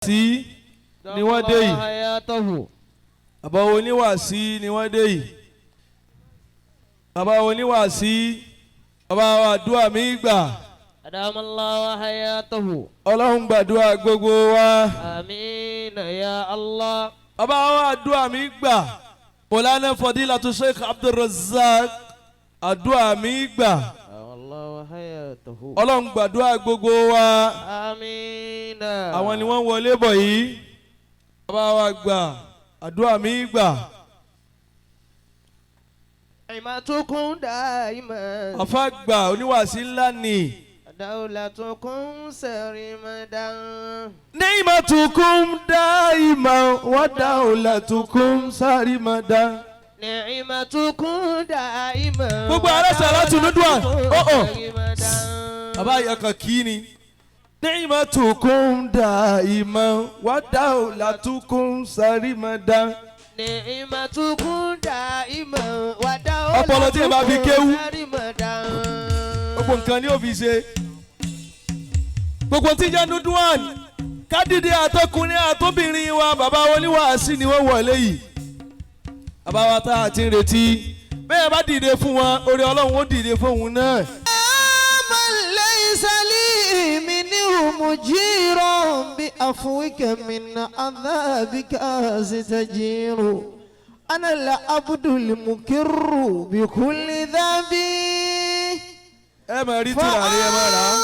sí ni wọ́n dé yìí. Bàbá oníwàásí ni wọ́n dé yìí. Bàbá oníwàásí, bàbá wa àdúrà mi gbà. Adamallahu hayatahu. Ọlọ́run gbàdúrà gbogbo wa. Àmín ya Allah. Bàbá wa àdúrà mi gbà. Mọ̀lánà Fadilatu Sheikh Abdulrazak àdúrà mi gbà. Ọlọ́run gbàdúrà gbogbo wa. Àmín. Àwọn ni wọ́n wọlé bọ̀ yìí. Bàbá wa gbà àdúrà mi gbà. Ìmọ̀tukùn dáìmọ̀. Àfa gbà oníwàásí ńlá ni. Dawlatukum sarimadan. Ni'matukum da'iman wa dawlatukum sarimadan. Ni'matukum da'iman. Gbogbo ará Salatu Nudwa. Bàbá yẹ kan kí ni. Ni'matukum da'iman wa dawlatukum sarimadan. Ni'matukum da'iman wa dawlatukum ọpọlọ tí ẹ bá fi kéwú. sarimadan. Gbogbo nǹkan ni ó fi ṣe. Gbogbo tí jẹ́ Nudwan kádìdí àtọkùnrin àtọbìnrin wa bàbá oníwàásí ni wọ́n wọlé yìí. Bàbá wa tá a ti ń retí bẹ́ẹ̀ bá dìde fún wọn orí Ọlọ́run ó dìde fún òun náà. Man laysa li minhu mujirun bi afwika min adhabika astajiru. Ana al-abdul mukirru bi kulli dhanbi. Ẹ máa rí tìrà rí ẹ máa rà á.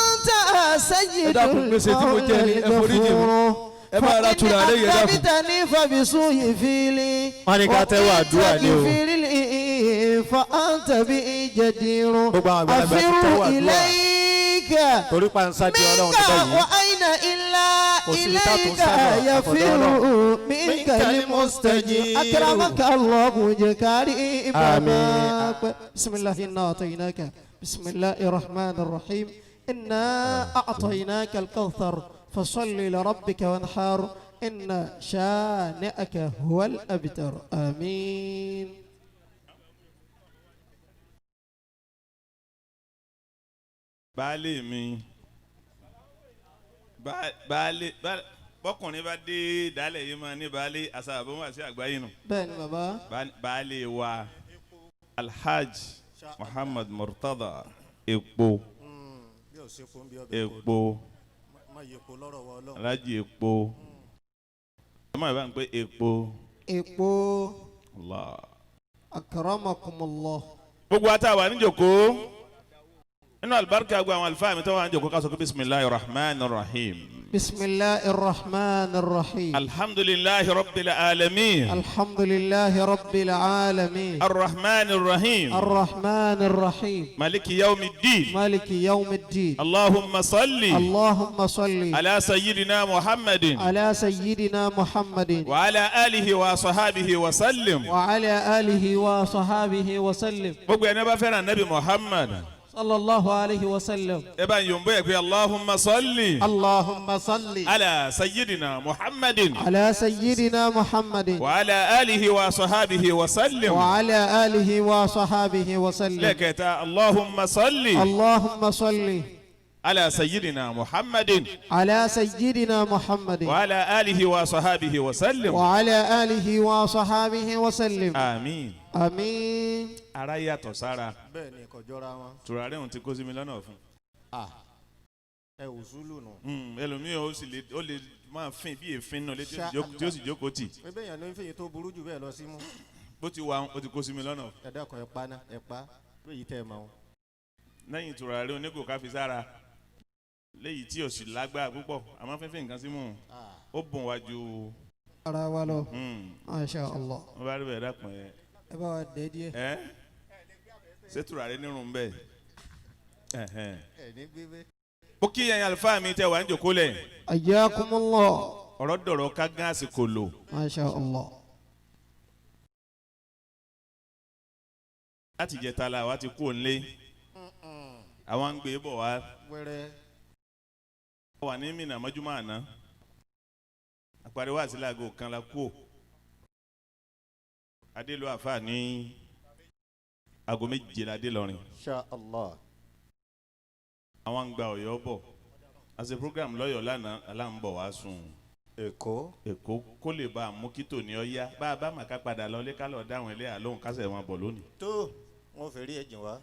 Ẹ dákun gbèsè tí mo jẹ ní ẹ forí jì mí. Ẹ máa ra tìrà rí yẹn dákun. Wọ́n ní ká tẹ́wọ́ àdúrà ní o. Gbogbo àwọn àgbàlagbà ti tẹ́wọ́ àdúrà. Torí panṣá di Ọlọ́run níbẹ̀ yìí. Kò sí ìta tó ń sábà àkọ́dọ́ Ọlọ́run. Àmín. بسم الله الرحمن الرحيم إنا أعطيناك الكوثر فصل لربك وانحر إن شانئك هو الأبتر آمين. baálé mi baálé bọ́kùnrin bá dé dálẹ̀ yìí máa ní baálé àṣà àbọ̀wọ̀n àti àgbáyé nù. bẹ́ẹ̀ni bàbá. baálé wa Alhaj Muhammad Murtada epo Alhaji epo ọmọ ìbá ń pè epo Allah akramakumullah. gbogbo àtàwà níjòkó nínú alibarika gbogbo àwọn àlùfáà mi tó wà níjòkó ká sọ pé bismillahir rahmanir rahim. بسم الله الرحمن الرحيم. الحمد لله رب العالمين. الحمد لله رب العالمين. الرحمن الرحيم. الرحمن الرحيم. مالك يوم الدين. مالك يوم الدين. اللهم صل. اللهم صل. على سيدنا محمد. على سيدنا محمد. وعلى آله وصحابه وسلم. وعلى آله وصحابه وسلم. gbogbo ẹni bá fẹ́ràn Nabi Muhammad. صلى الله عليه وسلم. ابا يومبو يقول اللهم صل. اللهم صل. على سيدنا محمد. على سيدنا محمد. وعلى آله وصحابه وسلم. وعلى آله وصحابه وسلم. لك اللهم صل. اللهم صل. على سيدنا محمد. على سيدنا محمد. وعلى آله وصحابه وسلم. وعلى آله وصحابه وسلم. آمين. آمين. ara yàtọ̀ sára. Bẹ́ẹ̀ ni kò jọra wọn. tùràrí òun ti kó sí mi lọ́nà fún. Ẹ ò súlù nù. ẹlòmíràn ó lè máa fin bí èéfín náà létí tí ó sì jókòó tì. Pé bẹ́ẹ̀ yẹn ló ń fèyí tó burú jù bẹ́ẹ̀ lọ sí mú. bó ti wà ó ti kó sí mi lọ́nà. Ẹ dákun ẹ pa ná ẹ pa lóyìí tẹ́ ẹ mọ̀ wọn. lẹ́yìn tùràrí onígò ká fi sára léyìí tí ò sì lágbára púpọ̀ àmọ́ fífi nǹkan sí mú ó bùn wá ju. ara wa lọ. Masha Allah. wọ́n bá rí bẹ̀rẹ̀ dàpọ̀ yẹn. ẹ bá wa dé díẹ̀. ṣé tùràrí nírun bẹ́ẹ̀. Ẹ ní gbé bẹ́ẹ̀. ó kí yẹn àlùfáà mi tẹ wà ń jòkó lẹ̀. Ayyakumullah. ọ̀rọ̀ dọ̀rọ̀ ká gán àsìkò lò. Masha Allah. láti jẹta la wa ti kú òǹlé àwọn ń gbé bọ̀ wá. Wẹ́rẹ́. wà ní Mínà mọ́júmọ́ àná àpariwo àti láago kan la kú. adélo àfà ní aago méje la dé lọ́rin. Insha Allah. àwọn ń gba Ọ̀yọ́ bọ̀ àti program lọ́yọ̀ lánàá aláǹbọ̀ wá sùn Èkó kó lè bá a mú kí tòní ọ̀yá bá a bá màkà padà lọ lé ká lọ dáhùn ẹlẹ́yà lóhùn kásẹ̀ wọn bọ̀ lónìí. tó wọn fẹ́ rí ẹ̀jìn wá.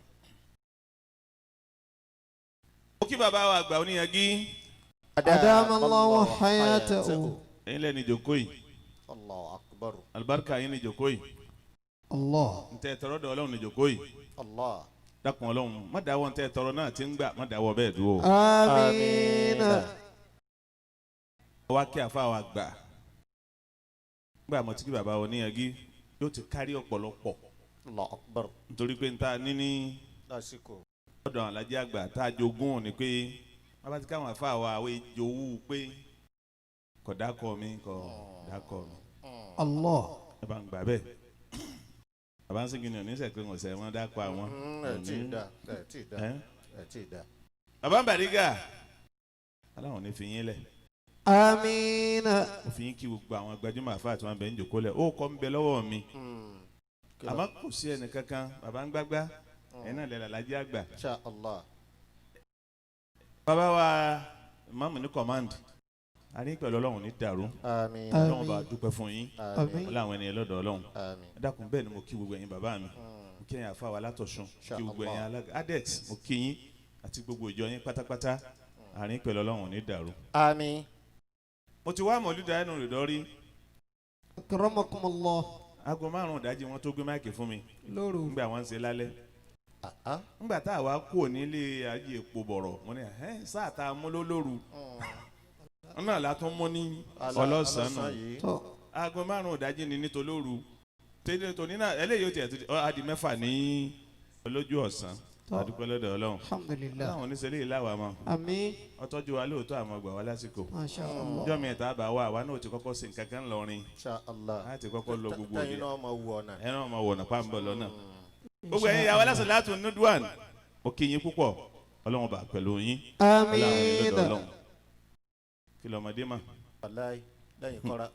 ó kí bàbá wa àgbà oníyanjú. Adamallahu hayatahu. ẹ̀yin lẹ́ni ìjókòó yìí. Allahu akbar. alibarika yín ní ìjókòó yìí. Allah. ntẹ tọrọ dọ Ọlọ́run ní ìjókòó yìí. Allah. dákun Ọlọ́run má dáwọ́ ntẹ tọrọ náà ti ń gbà má dáwọ́ bẹ́ẹ̀ dúró. Amina. wá kí àfa wa gbà gbà mọ̀ tí kí bàbá wọn níyanjú yóò ti kárí ọ̀pọ̀lọpọ̀. Allahu akbar. nítorí pé nta níní lásìkò. ọ̀dọ̀ àwọn alájẹ àgbà tá a jogún ni pé wọ́n bá ti káwọn àfa wa àwọn ìjòwú pé kò dákọ̀ mi kò dákọ̀ mi. Allah. ẹ bá ń gbà bẹ́ẹ̀ bàbá ń sìnkì ní oníṣẹ́ pé wọ́n sẹ́ wọ́n dákọ̀ àwọn. ẹ tí ì dá ẹ tí ì dá ẹ tí ì dá. bàbá ń Bariga aláwọn ní fi yín lẹ̀. Amina. mo fi yín kí gbogbo àwọn gbajúmọ̀ àfa àti wọn bẹ̀ ń jòkó lẹ̀ ó kọ́ ń bẹ lọ́wọ́ mi. àmọ́ kò sí ẹnì kankan bàbá ń gbágbá ẹ̀ náà lẹ̀ làlájẹ́ àgbà. Insha Allah. bàbá wa mọ́mù ní command a ní pẹ̀lú Ọlọ́run ní dàrú. Àmín. Ọlọ́run bá dúpẹ́ fún yín. Àmín. Ọlọ́run ẹni lọ́dọ̀ Ọlọ́run. Àmín. ẹ dákun bẹ́ẹ̀ ni mo kí gbogbo ẹ̀yin bàbá mi mo kí ẹ̀yin àfa wa látọ̀ṣun Insha kí gbogbo ẹ̀yin Allah. alága adet mo kí yín àti gbogbo ìjọ yín pátápátá àárín pẹ̀lú Ọlọ́run ní dàrú. Àmín. mo ti wá mọ̀lúdà ẹnu rẹ̀ dọ́rí Akramakumullah. aago 5 ìdájí wọn tó gbé máìkì fún mi Lóru. nígbà wọn ń ṣe lálẹ́ nígbà tá a wá kú nílé ayé epo bọ̀rọ̀ mo ní sáà tá a mú lólóru wọn náà látún mú ní ọlọ́sàn-án yìí. aago 5 ìdájí ni nítolóru tẹ́lẹ̀ tóní náà eléyìí ó tiẹ̀ tó adi 6 ní olójú ọ̀sán adúpẹ́ lọ́dọ̀ Ọlọ́run Alhamdulillah. láwọn oníṣẹ́lẹ̀ yìí láwa mọ́ Àmín. ọtọ́jú wa lóòótọ́ àmọ́ gbà wá lásìkò Masha Allah. ọjọ́ mi ẹ̀ta bá wà wá náà ti kọ́kọ́ sí nǹkan kan lọ́rin Insha Allah. láti kọ́kọ́ lọ gbogbo tẹ́yìn òde náà máa wù ọ̀nà. ẹ náà máa wọ̀nà pàmbọ̀ lọ́nà gbogbo ẹ̀yin ìyàwó aláṣẹ láti nuduan mo kí yín púpọ̀ Ọlọ́run bá pẹ̀lú yín Ọlọ́run ẹ̀yin lọ́dọ̀ Amina. Ọlọ́run kí lọ́mọdé mà Wàláì lẹ́yìn kọ́ra.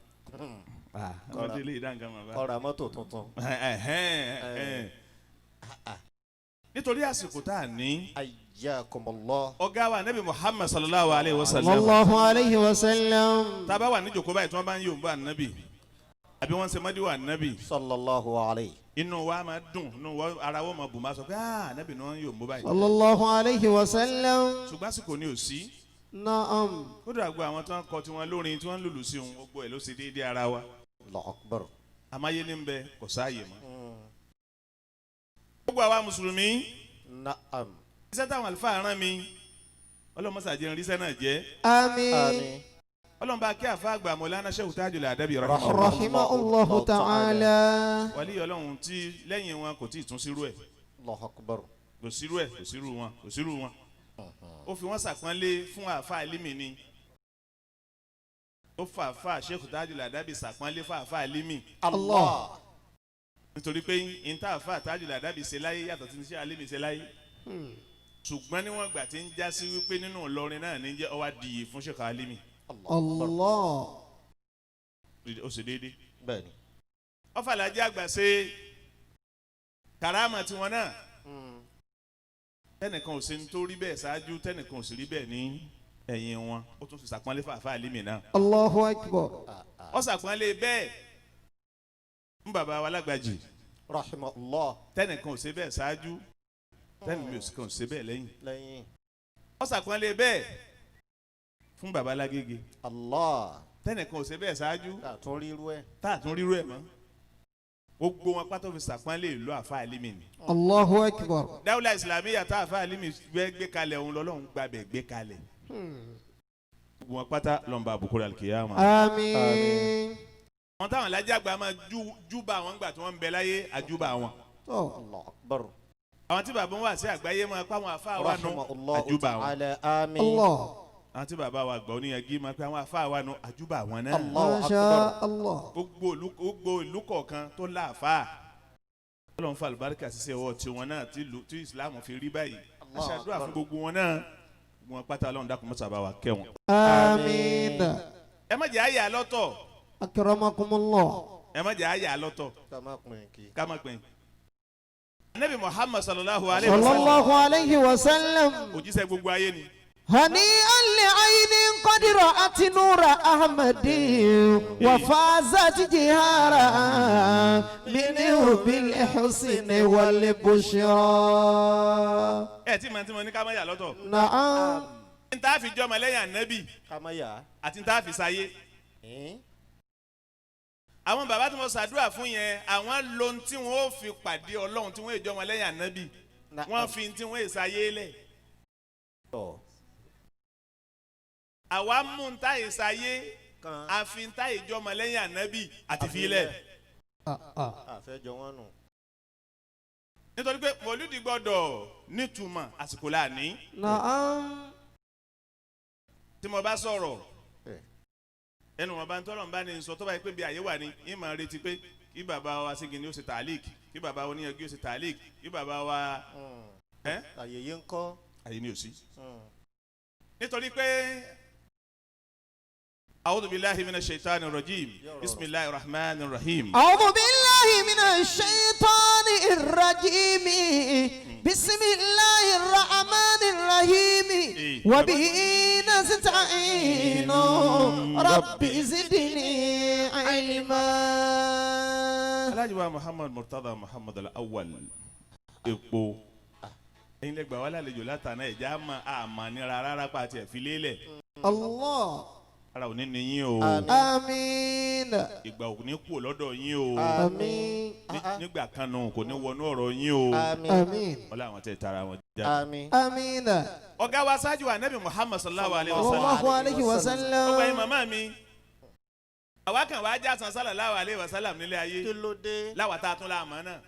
ọmọdé lè dá nǹkan mà bá kọ́ra mọ́tò tuntun. nítorí àsìkò tá a ní Ayyakumullah. ọ̀gá wa Nabi Muhammad sallallahu alayhi wa sallam Sallallahu alayhi wa sallam. tá a bá wà níjòkó báyìí tí wọ́n bá ń yòǹbó ànábì àbí wọ́n ń ṣe mọ́díwà ànábì Sallallahu alayhi. inú wa máa dùn inú wa ara wa máa bù máa sọ pé ànábì ni wọ́n ń yòǹbó báyìí Sallallahu alayhi wa sallam. ṣùgbọ́n àsìkò ni ò sí Naam. ó dàgbà àwọn tí wọ́n kọ tí wọ́n lórin tí wọ́n lùlù sí òun gbogbo ẹ̀ ló ṣe déédéé ara wa Allahu akbar. amáyé ní bẹ kò sáàyè mọ́ gbogbo àwa mùsùlùmí Naam. iṣẹ́ táwọn àlùfáà rán mi ọlọ́mọsàjẹ́ ńríṣẹ́ náà jẹ́ Àmín. Àmín. ọlọ́mọba kí àfa àgbà Mawlana Sheikh Tajul Adabi Rahimahullahu ta'ala. wàlí ọlọ́run tí lẹ́yìn wọn kò tí ì tún sírú ẹ̀ Allahu akbar. kò sírú ẹ̀ kò sírú wọn kò sírú wọn ó fi wọ́n sàpọ́nlé fún àfa Alimi ni ó fa àfa Sheikh Tajul Adabi sàpọ́nlé fún àfa Alimi Allah. nítorí pé ìta àfa Tajul Adabi ṣe láyé yàtọ̀ tí ní ṣe Alimi ṣe láyé ṣùgbọ́n níwọ̀n gbà tí ń já sí wípé nínú Ìlọrin náà ní jẹ́ ọwá dìye fún Sheikh Alimi Allah. ó sì déédéé Bẹ́ẹ̀ni. ọfàlàjì àgbà ṣe karama tiwọn náà tẹnìkan ò ṣe ń tó rí bẹ́ẹ̀ ṣáájú tẹnìkan ò sì rí bẹ́ẹ̀ ní ẹ̀yìn wọn ó tún fi ṣàpọ́nlé fàáfàá Alimi náà Allahu akbar. ó ṣàpọ́nlé bẹ́ẹ̀ ń bàbá wa lágbàjì Rahimahullah. tẹnìkan ò ṣe bẹ́ẹ̀ ṣáájú tẹnìkan ò ṣe bẹ́ẹ̀ lẹ́yìn lẹ́yìn. ó ṣàpọ́nlé bẹ́ẹ̀ fún bàbá Lágége Allah. tẹnìkan ò ṣe bẹ́ẹ̀ ṣáájú Àtún rírú ẹ̀. tá a tún rírú ẹ̀ mọ́ gbogbo wọn pátó fi ṣàpọ́nlé ìlú àfa Alimi ni Allahu akbar. dáwùlà ìsìlámíyà tá àfa Alimi gbé kalẹ̀ òun lọ́lọ́run gbàbẹ̀ gbé kalẹ̀ gbogbo wọn pátá lọ́nba àbùkù alikiyama. Àmín. wọn táwọn alájà àgbà máa júbà àwọn gbà tí wọ́n ń bẹ láyé àjúbà wọn Allahu akbar. àwọn tí bàbá wọn wà sí àgbáyé máa pa àwọn àfa wa nù Rahimahullah àjúbà wọn ta'ala. Àmín. Allah. àwọn tí bàbá wa gbà oníyanjú máa pa àwọn àfa wa nù àjúbà wọn náà Allah. Masha Allah. gbogbo ìlú kọ̀ọ̀kan tó láàfáà Ọlọ́run fa àlùbáríkà ṣiṣẹ́ ọwọ́ tiwọn náà tí ìsìlámù fi rí báyìí a ṣàdúrà fún gbogbo wọn náà wọn pátá Ọlọ́run dákun mọ́sá bá wa kẹ́ wọn. Àmín. ẹ má jẹ́ àyà lọ́tọ̀ Akramakumullah. ẹ má jẹ́ àyà lọ́tọ̀ Ká má pín kí. ká má pín. Nabi Muhammad sallallahu alayhi wa sallam Sallallahu alayhi wa sallam. òjíṣẹ́ gbogbo ayé ni هنيئا لعين قد رأت نور أحمد وفازت جهارا منه بالحسن والبشرى. ẹ tí màá ní ká má yà lọ́tọ̀. نعم. n ta fi jọmọ lẹ́yìn ànábì kámáyà. àti n ta fi sáyé. àwọn bàbá tí mo ṣàdúrà fún yẹn àwọn lohun tí wọn ó fi pàdé Ọlọ́run tí wọn èjọ ọmọ lẹ́yìn ànábì wọn fi tí wọn èsàyé lẹ̀. àwa mú n ta èsàyé àfi n ta èjọ ọmọ lẹ́yìn ànábì àti fi lẹ̀. àfẹjọ wọn nù. nítorí pé mọ̀lúdì gbọ́dọ̀ nítumọ̀ àsìkò láàní. نعم. tí mo bá sọ̀rọ̀ ẹnu wọn bá ń tọ́lọ̀ ń bá ní sọ tó bá yẹ pé bí àyè wà ní yín máa retí pé kí bàbá wa Sígìní ó ṣe tàlík kí bàbá wa Oníyanjú ó ṣe tàlík kí bàbá wa. àyèyé ń kọ́. àyè ni ò sí. nítorí pé a'udhu billahi minash shaitanir rajim bismillahir rahmanir rahim. أعوذ بالله من الشيطان الرجيم بسم الله الرحمن الرحيم وبه نستعين رب زدني علما. Alhaji wa Muhammad Murtada Muhammad al-Awwal epo ẹ̀yin lẹ gbà wá lálejò látàná ẹ̀já àmà nira rárá pa àti ẹ̀fí lélẹ̀. الله. ara ò ní ní yín o. آمين. ìgbà ò ní kú lọ́dọ̀ yín o. آمين. nígbà kan náà kò ní wọnú ọ̀rọ̀ yín o. آمين. wọ́n láwọn tẹ̀ tara wọn já. àmín. آمين. ọ̀gá wa ṣáájú wa Nabi Muhammad sallallahu alayhi wa صلى sallam. الله عليه ọgbà yín وسلم. màmá mi. àwa kan wàá já san sallallahu alayhi wa sallam nílé ayé. kí ló dé. láwa tá a tún láàmú náà.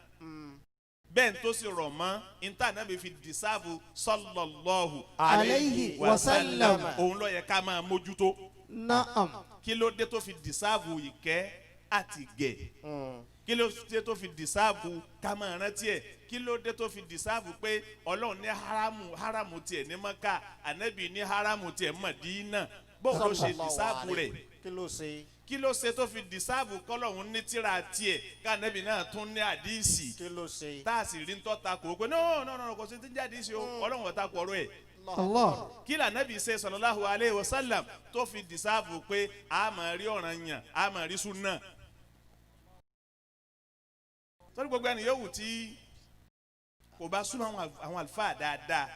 bẹ́ẹ̀ tó sì rọ̀ mọ́ níta Nabi fi dìsáàbù sallallahu alayhi wa sallam. òun ló yẹ ká máa mójútó. نعم. kí ló dé tó fi dìsáàbù ìkẹ́ àti gẹ̀. kí ló dé tó fi dìsáàbù ká máa rántí ẹ̀. kí ló dé tó fi dìsáàbù pé Ọlọ́run ní haramu tiẹ̀ ní Mẹ́kà Ànábì ní haramu tiẹ̀ Mádínà bó ló ṣe dìsáàbù rẹ̀. kí ló ṣe. kí ló ṣe tó fi dìsáàbù kọ́lọ́hún ní tírà tiẹ̀ k'Ànábì náà tún ní àdíìsì. kí ló ṣe. tá a sì rí ń tọ́ta kò pé no kò sí ti ń jáde àdíìsì o Ọlọ́run ọ̀tá kọ̀ ọ̀rọ̀ ẹ̀. الله. kí l'Ànábì ṣe sallallahu alayhi wa sallam tó fi dìsáàbù pé a máa rí ọ̀ranyàn a máa rí súnà. sọ́dọ̀ gbogbo ẹni yóò wù tí kò bá súnmọ́ àwọn àlùfáà dáadáa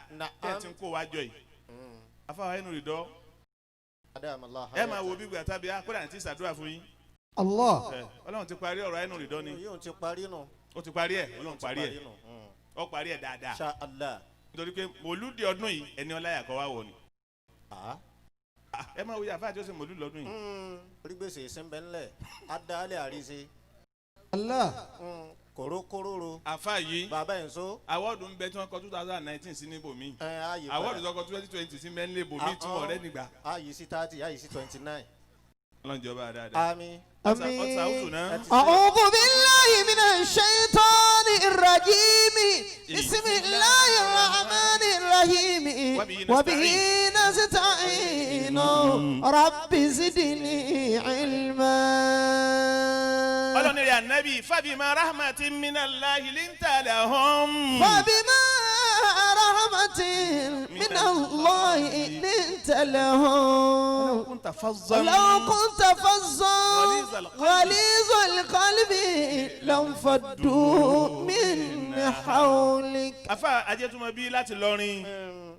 tẹ́ ti ń kó wájọ yìí. afáwa ẹnu rìndọ́ ẹ máa wo bí gbàtà bí akọ́dà ní ti ṣàdúrà fún yín. الله. Ọlọ́run ti parí ọ̀rọ̀ ẹnu rìndọ́ ni. yóò ti parí nù. ó ti parí ẹ̀ Ọlọ́run parí ẹ̀ ó parí ẹ̀ dáadáa. Insha Allah. nítorí pé mòlúdì ọdún yìí ẹni ọláyà kọ́ wá wọ̀ ni. ẹ máa wo yàrá àti ọ̀sẹ̀ mòlúdì ọdún yìí. orí gbèsè ìsínbẹ́ ńlẹ̀ adálẹ̀ àríṣe. الله. kòrókòróró. àfa yìí bàbá yẹn so. awọ́ọ̀dù ń bẹ tí wọ́n kọ 2019 sí níbòmí. awọ́ọ̀dù tó kọ 2020 sí mẹ́ńlẹ̀ bòmí tí wọ́n rẹ́ nígbà. ayi sí 30 ayi sí 29. ọlọ́njọba dáadáa. àmín. ọ̀sà òtún náà. أعوذ بالله من الشيطان الرجيم بسم الله الرحمن الرحيم وبه نستعين رب زدني علما. ọlọ́ni rẹ̀ ànábì fabima rahmatin minallahi linta lahum. فبما رحمة من الله لنت لهم لو كنت فظا غليظ القلب لانفضوا من حولك. afa ajẹtumabi láti lọrin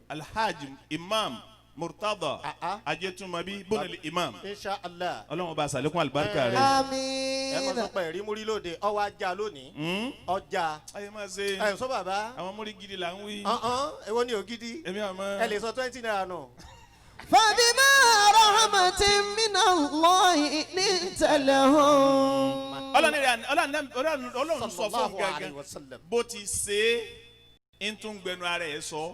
alhaji imam Murtada ajẹtumabi bonali imam. Insha Allah. Ọlọ́run bá ṣàlékún àlùbáríkà rẹ̀. آمين. ẹ máa sọ pé ẹ̀rí múrí lóde ọwọ́ ajá lónìí. ọjà. ayé máa ṣe ẹ sọ bàbá. àwọn múrí gidi là ń wí. èwo ni ògidì. èmi àmọ́. ẹ lè sọ 20 naira nù. فبما رحمة من الله لنت لهم. Ọlọ́run sọ fún gángan bó ti ṣe é ń tún gbẹnu ara ẹ̀ sọ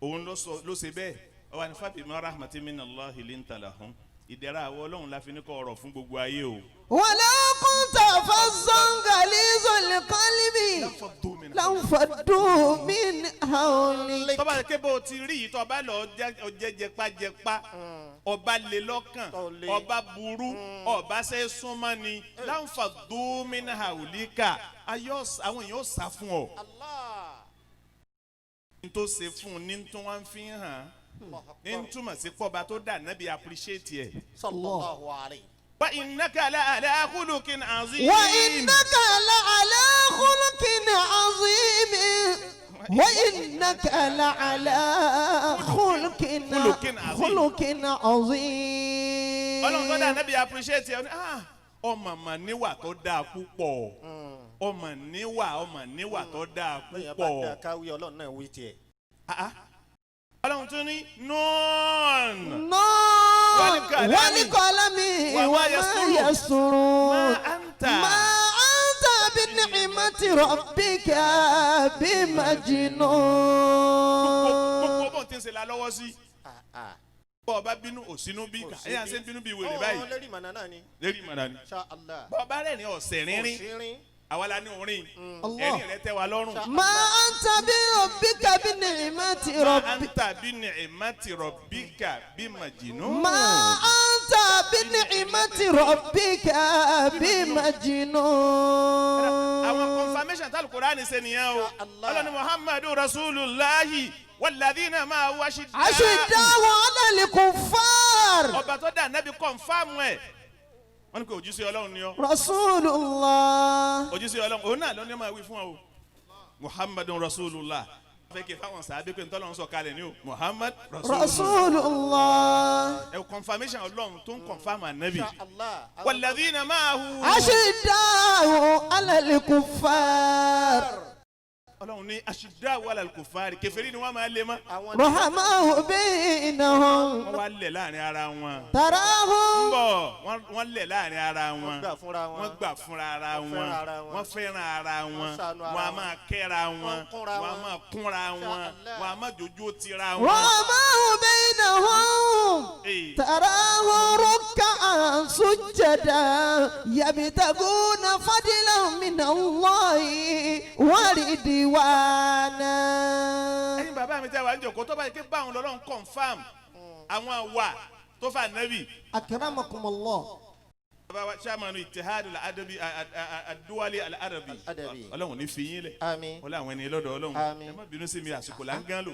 òun ló ṣe bẹ́ẹ̀ ọwọ́ ní fabima rahmatin minallahi linta lahum ìdẹ̀ra àwọ̀ Ọlọ́run la fi ní kọ́ ọ̀rọ̀ fún gbogbo ayé o. ولو كنت فظا غليظ القلب لانفضوا من حولك. tọ́ba ké bó ti rí yìí tọ́ba lọ jẹjẹpajẹpa ọba lè lọ́kàn ọba burú ọba ṣe súnmọ́ ni lanfaddu min hawlika àwọn èèyàn ó sá fún ọ. n tó ṣe fún un ní tó wá ń fi hàn ń túmọ̀ sí pọ́ba tó dà nábì appreciate ẹ̀. sallallahu alayhi. wa innaka la ala khuluqin azim. وإنك لعلى خلق عظيم وإنك لعلى خلق عظيم. ọlọ́run tó dà nábì appreciate ẹ̀ ọmọ mà níwà tó dáa púpọ̀ ọmọ níwà tó dáa bẹ́ẹ̀ bá púpọ̀. dá káwé ọlọ́run náà wí tiẹ̀. ọlọ́run tún ní nọ́ọ̀n. والقلم وما يسطرون ما أنت بنعمة ربك بمجنون. gbogbo bó ti ń ṣe la lọ́wọ́ sí. bọ́ ọba bínú òsínú bí ká ẹ̀yà ṣe ń bínú bí wèrè báyìí. lérí ìmọ̀nà náà ni. lérí ìmọ̀nà ni. Insha Allah. bọ́ ọba rẹ̀ ní ọ̀sẹ̀ rínrín àwa la ní orin Allah. ẹ̀rín rẹ̀ tẹ́ wa lọ́rùn. ما أنت بربك بنعمة ربك anta bi ni'mati rabbika bi majnun. ما أنت بنعمة ربك بمجنون. àwọn confirmation tá Al-Qur'ani ṣe nìyẹn o. ọlọ́ni muhammadu rasulullahi walladhina ma'ahu أشداء على الكفار ọba tó dà nábì kọ̀nfàmù ẹ̀. wọ́n ní kò ojúṣe ọlọ́run ni ọ́. رسول الله. ojúṣe ọlọ́run òun náà ló ní máa wí fún ọ o. muhammadun rasulullah. fẹ́ kí fáwọn sàábé pé ntọ́lọ́run sọ kalẹ̀ ní o. muhammad rasulullah. رسول الله. ẹ confirmation ọlọ́run tó ń confirm ànábì. Insha Allah. walladhina ma'ahu. أشداء على الكفار ọlọ́run ní aṣídáwó alàlùkùfárì kèfèrí ni wọ́n máa lé mọ́. رحماء بينهم wọ́n wá lẹ̀ láàrin ara wọn. ń تراهم bọ̀ wọ́n lẹ̀ láàrin ara wọn. Wọ́n gbà fúnra wọn. wọ́n gbà fúnra ara Wọ́n wọn. fẹ́ràn ara wọn. wọ́n fẹ́ràn ara wọn. Wọ́n ṣàánú ara wọ́n á wọn. máa kẹ́ra wọn. Wọ́n kúnra wọ́n á wọn. máa kúnra wọn. Allah. wọ́n á máa jòjó tira wọn. رحماء بينهم Ee. تراهم ركعا سجدا يبتغون فضلا من الله ورضوانا. ẹ̀yin bàbá mi tẹ́ wà ń jòkó tó bá yẹ kí báwọn lọ́lọ́run confam àwọn àwa tó fà nẹ́bì. أكرمكم الله. bàbá wa chairman itihad al-adabi ad-duwali al-arabi. Adabi. ọlọ́run ní fi yín lẹ̀. Àmín. wọ́n lé àwọn ẹni lọ́dọ̀ ọlọ́run. Àmín. ẹ má bínú sí mi àsìkò là ń gán lò.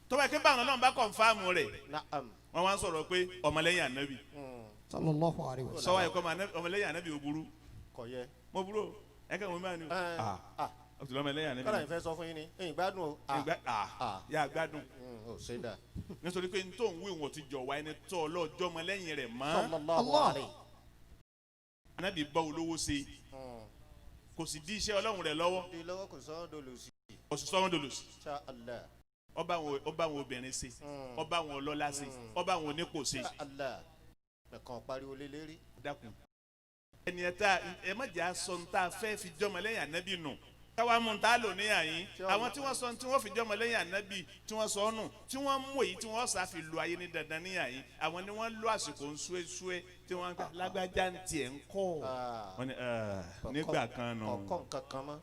tó bá yẹ kí báwọn lọ́lọ́run bá confam rẹ̀ Na'am. wọ́n wá ń sọ̀rọ̀ pé ọmọlẹ́yìn ànábì. صلى الله عليه وسلم. sọ́wọ́ ẹ̀kọ́ ọmọlẹ́yìn ànábì ò burú. Kò yẹ. mo burú o ẹ̀kẹ́ wọn máa ní o. ọ̀tún lọ́mọlẹ́yìn ànábì. kọ́lá ìfẹ́ sọ fún yín ni ẹ̀yin gbádùn o. yà gbádùn. ò ṣe dà. nítorí pé ntọ́ ń wí wọn ti jọ wá ẹni tọ́ ọlọ́jọ́ ọmọlẹ́yìn rẹ̀ mọ́. Sallallahu alayhi. ànábì bá olówó ṣe kò sì dí iṣẹ́ ọlọ́run rẹ̀ lọ́wọ́ di lọ́wọ́ kò sọ́ dolo sí. kò sì sọ́wọ́n dolo sí. Insha Allah. ọba àwọn obìnrin ṣe ọba àwọn ọlọ́lá ṣe ọba àwọn onípò ṣe. Insha Allah. Ẹ̀kan pariwo lé lérí. dákun ẹni ẹ tá ẹ má jẹ́ aṣọ ní tá a fẹ́ fi jọmọ lẹ́yìn ànábì nù káwa mú ta lò ní àyín àwọn tí wọ́n sọ tí wọ́n fi jọmọ lẹ́yìn ànábì tí wọ́n sọ nù tí wọ́n mú èyí tí wọ́n sá fi lo ayé ní dandan ní àyín àwọn ni wọ́n lo àsìkò ń súẹ́súẹ́ tí wọ́n gbà lágbájá ń tiẹ̀ ń kọ́ wọ́n ní nígbà kan nù. ọkọ nǹkan kan mọ́.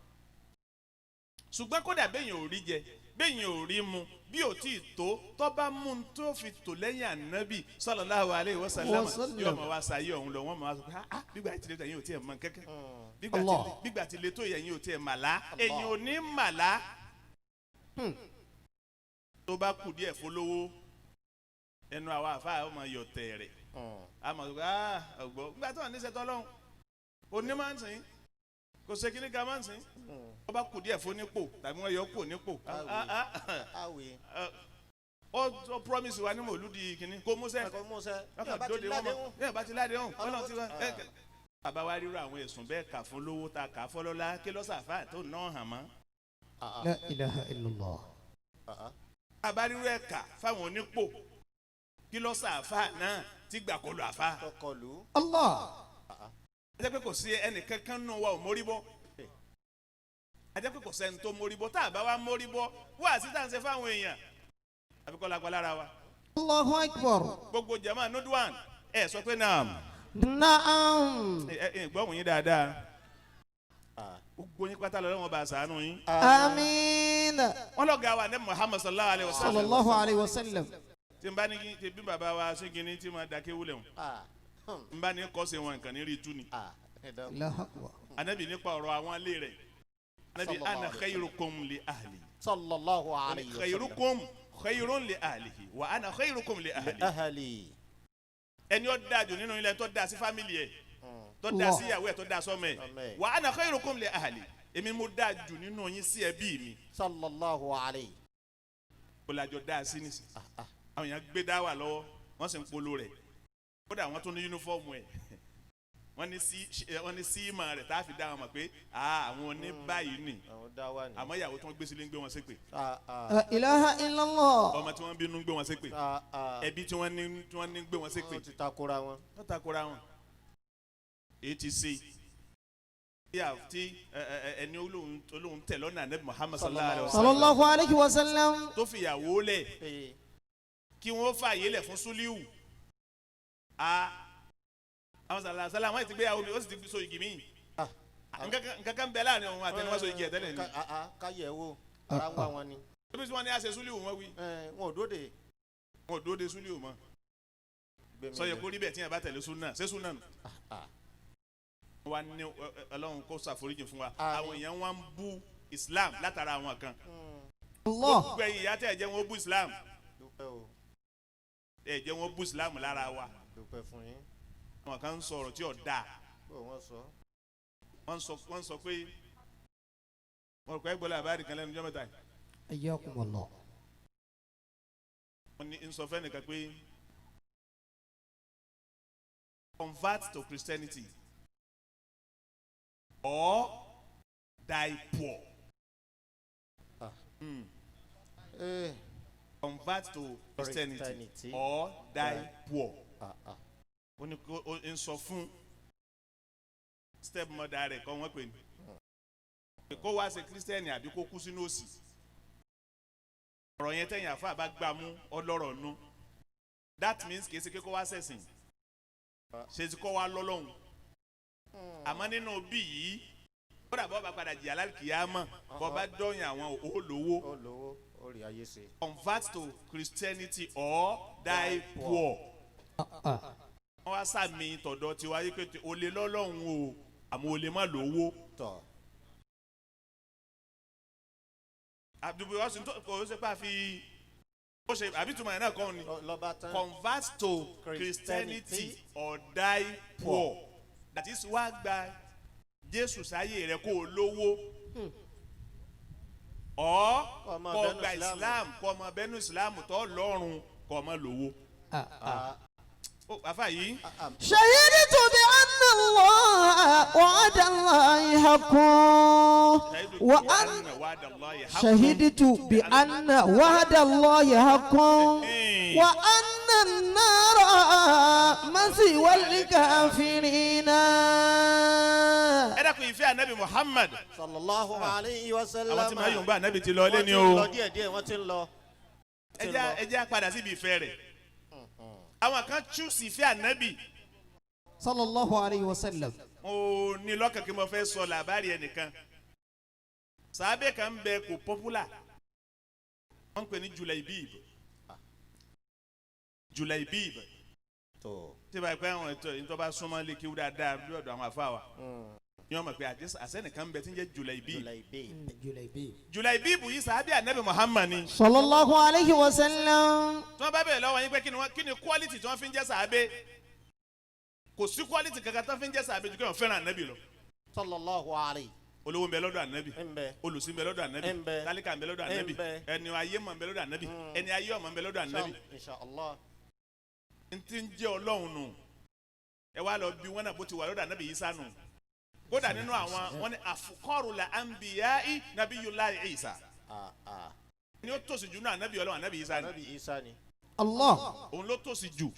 ṣùgbọ́n kódà bẹ́yìn ò rí jẹ bẹ́yìn ò rí mu bí ò tí ì tó tọ́ba mú un tó fi tò lẹ́yìn ànábì sallallahu alaihi wasallam yóò mọ̀ wá sáyé ọ̀hún lọ wọ́n mọ̀ wá sọ pé bígbà tí lè tó yẹn ò tiẹ̀ mọ̀ kẹ́kẹ́ bígbà tí lè tó yẹn ò tiẹ̀ màlá ẹ̀yìn ò ní màlá tó bá kù díẹ̀ fọlọ́wọ́ ẹnu àwọn àfáà ọmọ yọ tẹ̀rẹ̀ àmọ̀ sọ pé ọgbọ́ nígbà tó wà ní sẹ́tọ́ lọ́hùn òní máa ń sìn kò ṣe kíní ká máa ń sìn wọ́n bá kù díẹ̀ fún nípò tàbí wọ́n yọ kù nípò Àwẹ̀. ó promise wa ní mòlúdi kíní kó músẹ́ Ẹ̀kọ́ Mùsá. ọkàn dóde wọn mọ ní àbá ti láde hàn Ọlọ́run ti wá bàbá wa ríro àwọn ẹ̀sùn bẹ́ẹ̀ kà fún lówó ta kà fọlọ́lá kí lọ́sàfà tó náà hàn mọ́. لا إله إلا الله. bàbá ríro ẹ̀ka fáwọn onípò kí lọ́sàfà náà ti gbà kọlu àfa. Tọkọlù. الله. ẹ jẹ́ pé kò sí ẹnì kankan nù wa ò mórí bọ́ ẹ jẹ́ pé kò sẹ́ni tó mórí bọ́ tá a bá wa mórí bọ́ wá sí tá à ń ṣe fáwọn èèyàn àbíkọ́ lágbá lára wa. الله أكبر. gbogbo jama nudwan ẹ sọ pé naam. نعم. ẹ gbọ́ wọ̀nyí dáadáa gbogbo yín pátá lọ́wọ́ bá a sànú yín. آمين. wọ́n lọ ga wa ní Muhammad sallallahu alayhi wa صلى sallam. الله عليه وسلم. tí n bá ní kí bí bàbá wa ṣé kí ni tí ma dáké wúlẹ̀ wọn n bá ní kọ́sẹ̀ wọn nǹkan ní rí tú ni. الله أكبر. anabi nípa ọ̀rọ̀ àwọn alẹ́ rẹ̀ anabi ana khayrukum li ahli. Sallallahu alayhi wa sallam. khayrukum khayrun li ahlihi wa ana khayrukum li ahli. ẹni ó dáa jù nínú ilẹ̀ tó dáa sí fámìlì ẹ̀ tó dáa sí ìyàwó ẹ̀ tó dáa sọ́mọ ẹ̀ wa ana khayrukum li ahli èmi mo dáa jù nínú yín sí ẹbí mi. sallallahu alayhi. kó lajọ dáa sí nísì àwọn èèyàn gbé dá wà lọ́wọ́ wọ́n sì ń polo rẹ̀ kódà wọ́n tún ní yunifọ́ọ̀mù ẹ̀ wọ́n ní síìmà rẹ̀ tá a fi dá wọn mọ̀ pé àwọn oní báyìí nì àmọ́ ìyàwó tí wọ́n gbé sílé ń gbé wọn ṣépè. ilaha illallah. ọmọ tí wọ́n bínú ń gbé wọn ṣépè. ẹbí tí wọ́n ní ń gbé wọn ṣépè. wọ́n ti takora wọn. wọ́n takora wọn. èyí ti ṣe tí ẹni olóhùn tẹ̀ lọ́nà Ànábì Muhammad sallallahu alayhi wa sallam. tó fi ìyàwó lẹ̀ kí wọ́n fààyè lẹ̀ fún Súlíù. àwọn sàlàsàlà wọn ti gbéyàwó mi ó sì ti so igi mi nǹkan kan bẹ láàrin òun àtẹnuwá so igi ẹ tẹ́lẹ̀ ni. káyẹ̀ wo ara ń wá wọn ni. ebi tí wọn ní àṣẹ Súlíù wọn wí. wọn ò dóde Súlíù mọ́ sọ yẹ kó rí bẹ́ẹ̀ tí yẹn bá tẹ̀lé súnà ṣé súnà nù. wa ní Ọlọ́run kó ṣàforíjì fún wa àwọn èèyàn wọn ń bú Islam látara àwọn kan. gbogbo ẹ̀yin ìyá tẹ̀ ẹ̀ jẹ́ wọn bú Islam ẹ̀ jẹ́ wọn bú Islam lára wa. àwọn kan ń sọ̀rọ̀ tí ò dáa wọ́n sọ pé wọ́n rò pé gbọ́dọ̀ àbáyé kan lẹ́nu jọ́mẹ́ta yìí. ayyakumullah. wọ́n ní ń sọ fẹ́ nìkan pé convert to Christianity or die poor. Convert to Christianity or die poor. ó ní kó ń sọ fún step mother rẹ̀ kọ́ wọ́n pè ní kó wá ṣe kírísítẹ́nì àbí kó kú sínú òṣì. ọ̀rọ̀ yẹn tẹ̀yìn àfa bá gbà mú ọlọ́rọ̀ nú that means kì í ṣe kó wá ṣẹ̀sìn ṣe ti kọ́ wá lọ́lọ́hún. àmọ́ nínú bí yìí ó dàbọ̀ bá padà jìyà lálùkìyámọ̀ bọ́ bá dọ̀yìn àwọn olówó. Convert to Christianity or die poor. wọ́n wá sàmì tọ̀dọ̀ tiwa yìí pé o lè lọ́lọ́run o àmọ́ o lè má lówó. àdùbò wọ́n sì kò ṣe pé àfi ó ṣe àbí tùmọ̀ yẹn náà kọ́ ni convert to Christianity or die poor. that is wá gba Jésù sáyé rẹ kó o lówó ọ̀ kó gba Islam kó ọmọ bẹ́nu Islam tó lọ́rùn kó ọmọ lówó. أفاي شهدت بأن الله وعد الله حق وأن شهدت بأن وعد الله حق وأن النار مثوى للكافرين. أنا كوي في النبي محمد صلى الله عليه وسلم. أما تما يوم با النبي تلو لني o. Ẹ jẹ́ padà síbi ìfẹ́ rẹ̀. Àwọn kan choose ìfẹ́ ànábì. Sallallahu alayhi wa sallam. Mo ní lọ́kàn kí mo fẹ́ sọ làbárí ẹnìkan. Sàábẹ̀ kan bẹ kò popular. Wọ́n ń pè ní Julaibib. Tí bá pẹ́ àwọn ètò ìtọ́ bá súnmọ́ lé kí ó dáadáa bí ọ̀dọ̀ àwọn afá wa. Ní wọ́n mọ̀ pé àsẹ́nìkan bẹ tí ń jẹ́ Julaibib yìí sàábẹ̀ ànábì Muhammad ni. Sallallahu alayhi wa sallam. Tí wọ́n bá bẹ̀rẹ̀ lọ́wọ́ yín pé kí ni quality tí wọ́n fi ń jẹ́ sàábẹ̀? Kò sí quality kankan tí wọ́n fi ń jẹ́ sàábẹ̀ ju kí wọ́n fẹ́ràn ànábì lọ. Sallallahu alayhi. Olówó ń bẹ lọ́dọ̀ ànábì. Olùsí ń bẹ lọ́dọ̀ ànábì. Tálíkà ń bẹ lọ́dọ̀ ànábì. Ẹni ayé mọ̀ ń bẹ lọ́dọ̀ ànábì. Ẹni ayé ọmọ ń bẹ lọ́dọ̀ ànábì. Inshallah. Ntí ń jẹ́ Ọlọ́run nù. Ẹ wá lọ bí wọ́n náà bó ti wà lọ́dọ̀ ànábì Ìsá nù. Kódà nínú àwọn wọn ni afqarul anbiya'i nabiyullahi Isa. Ni ó tòsí jù náà ànábì Ọlọ́run ànábì Ìsá ni. Allah. Òun ló tòsí jù.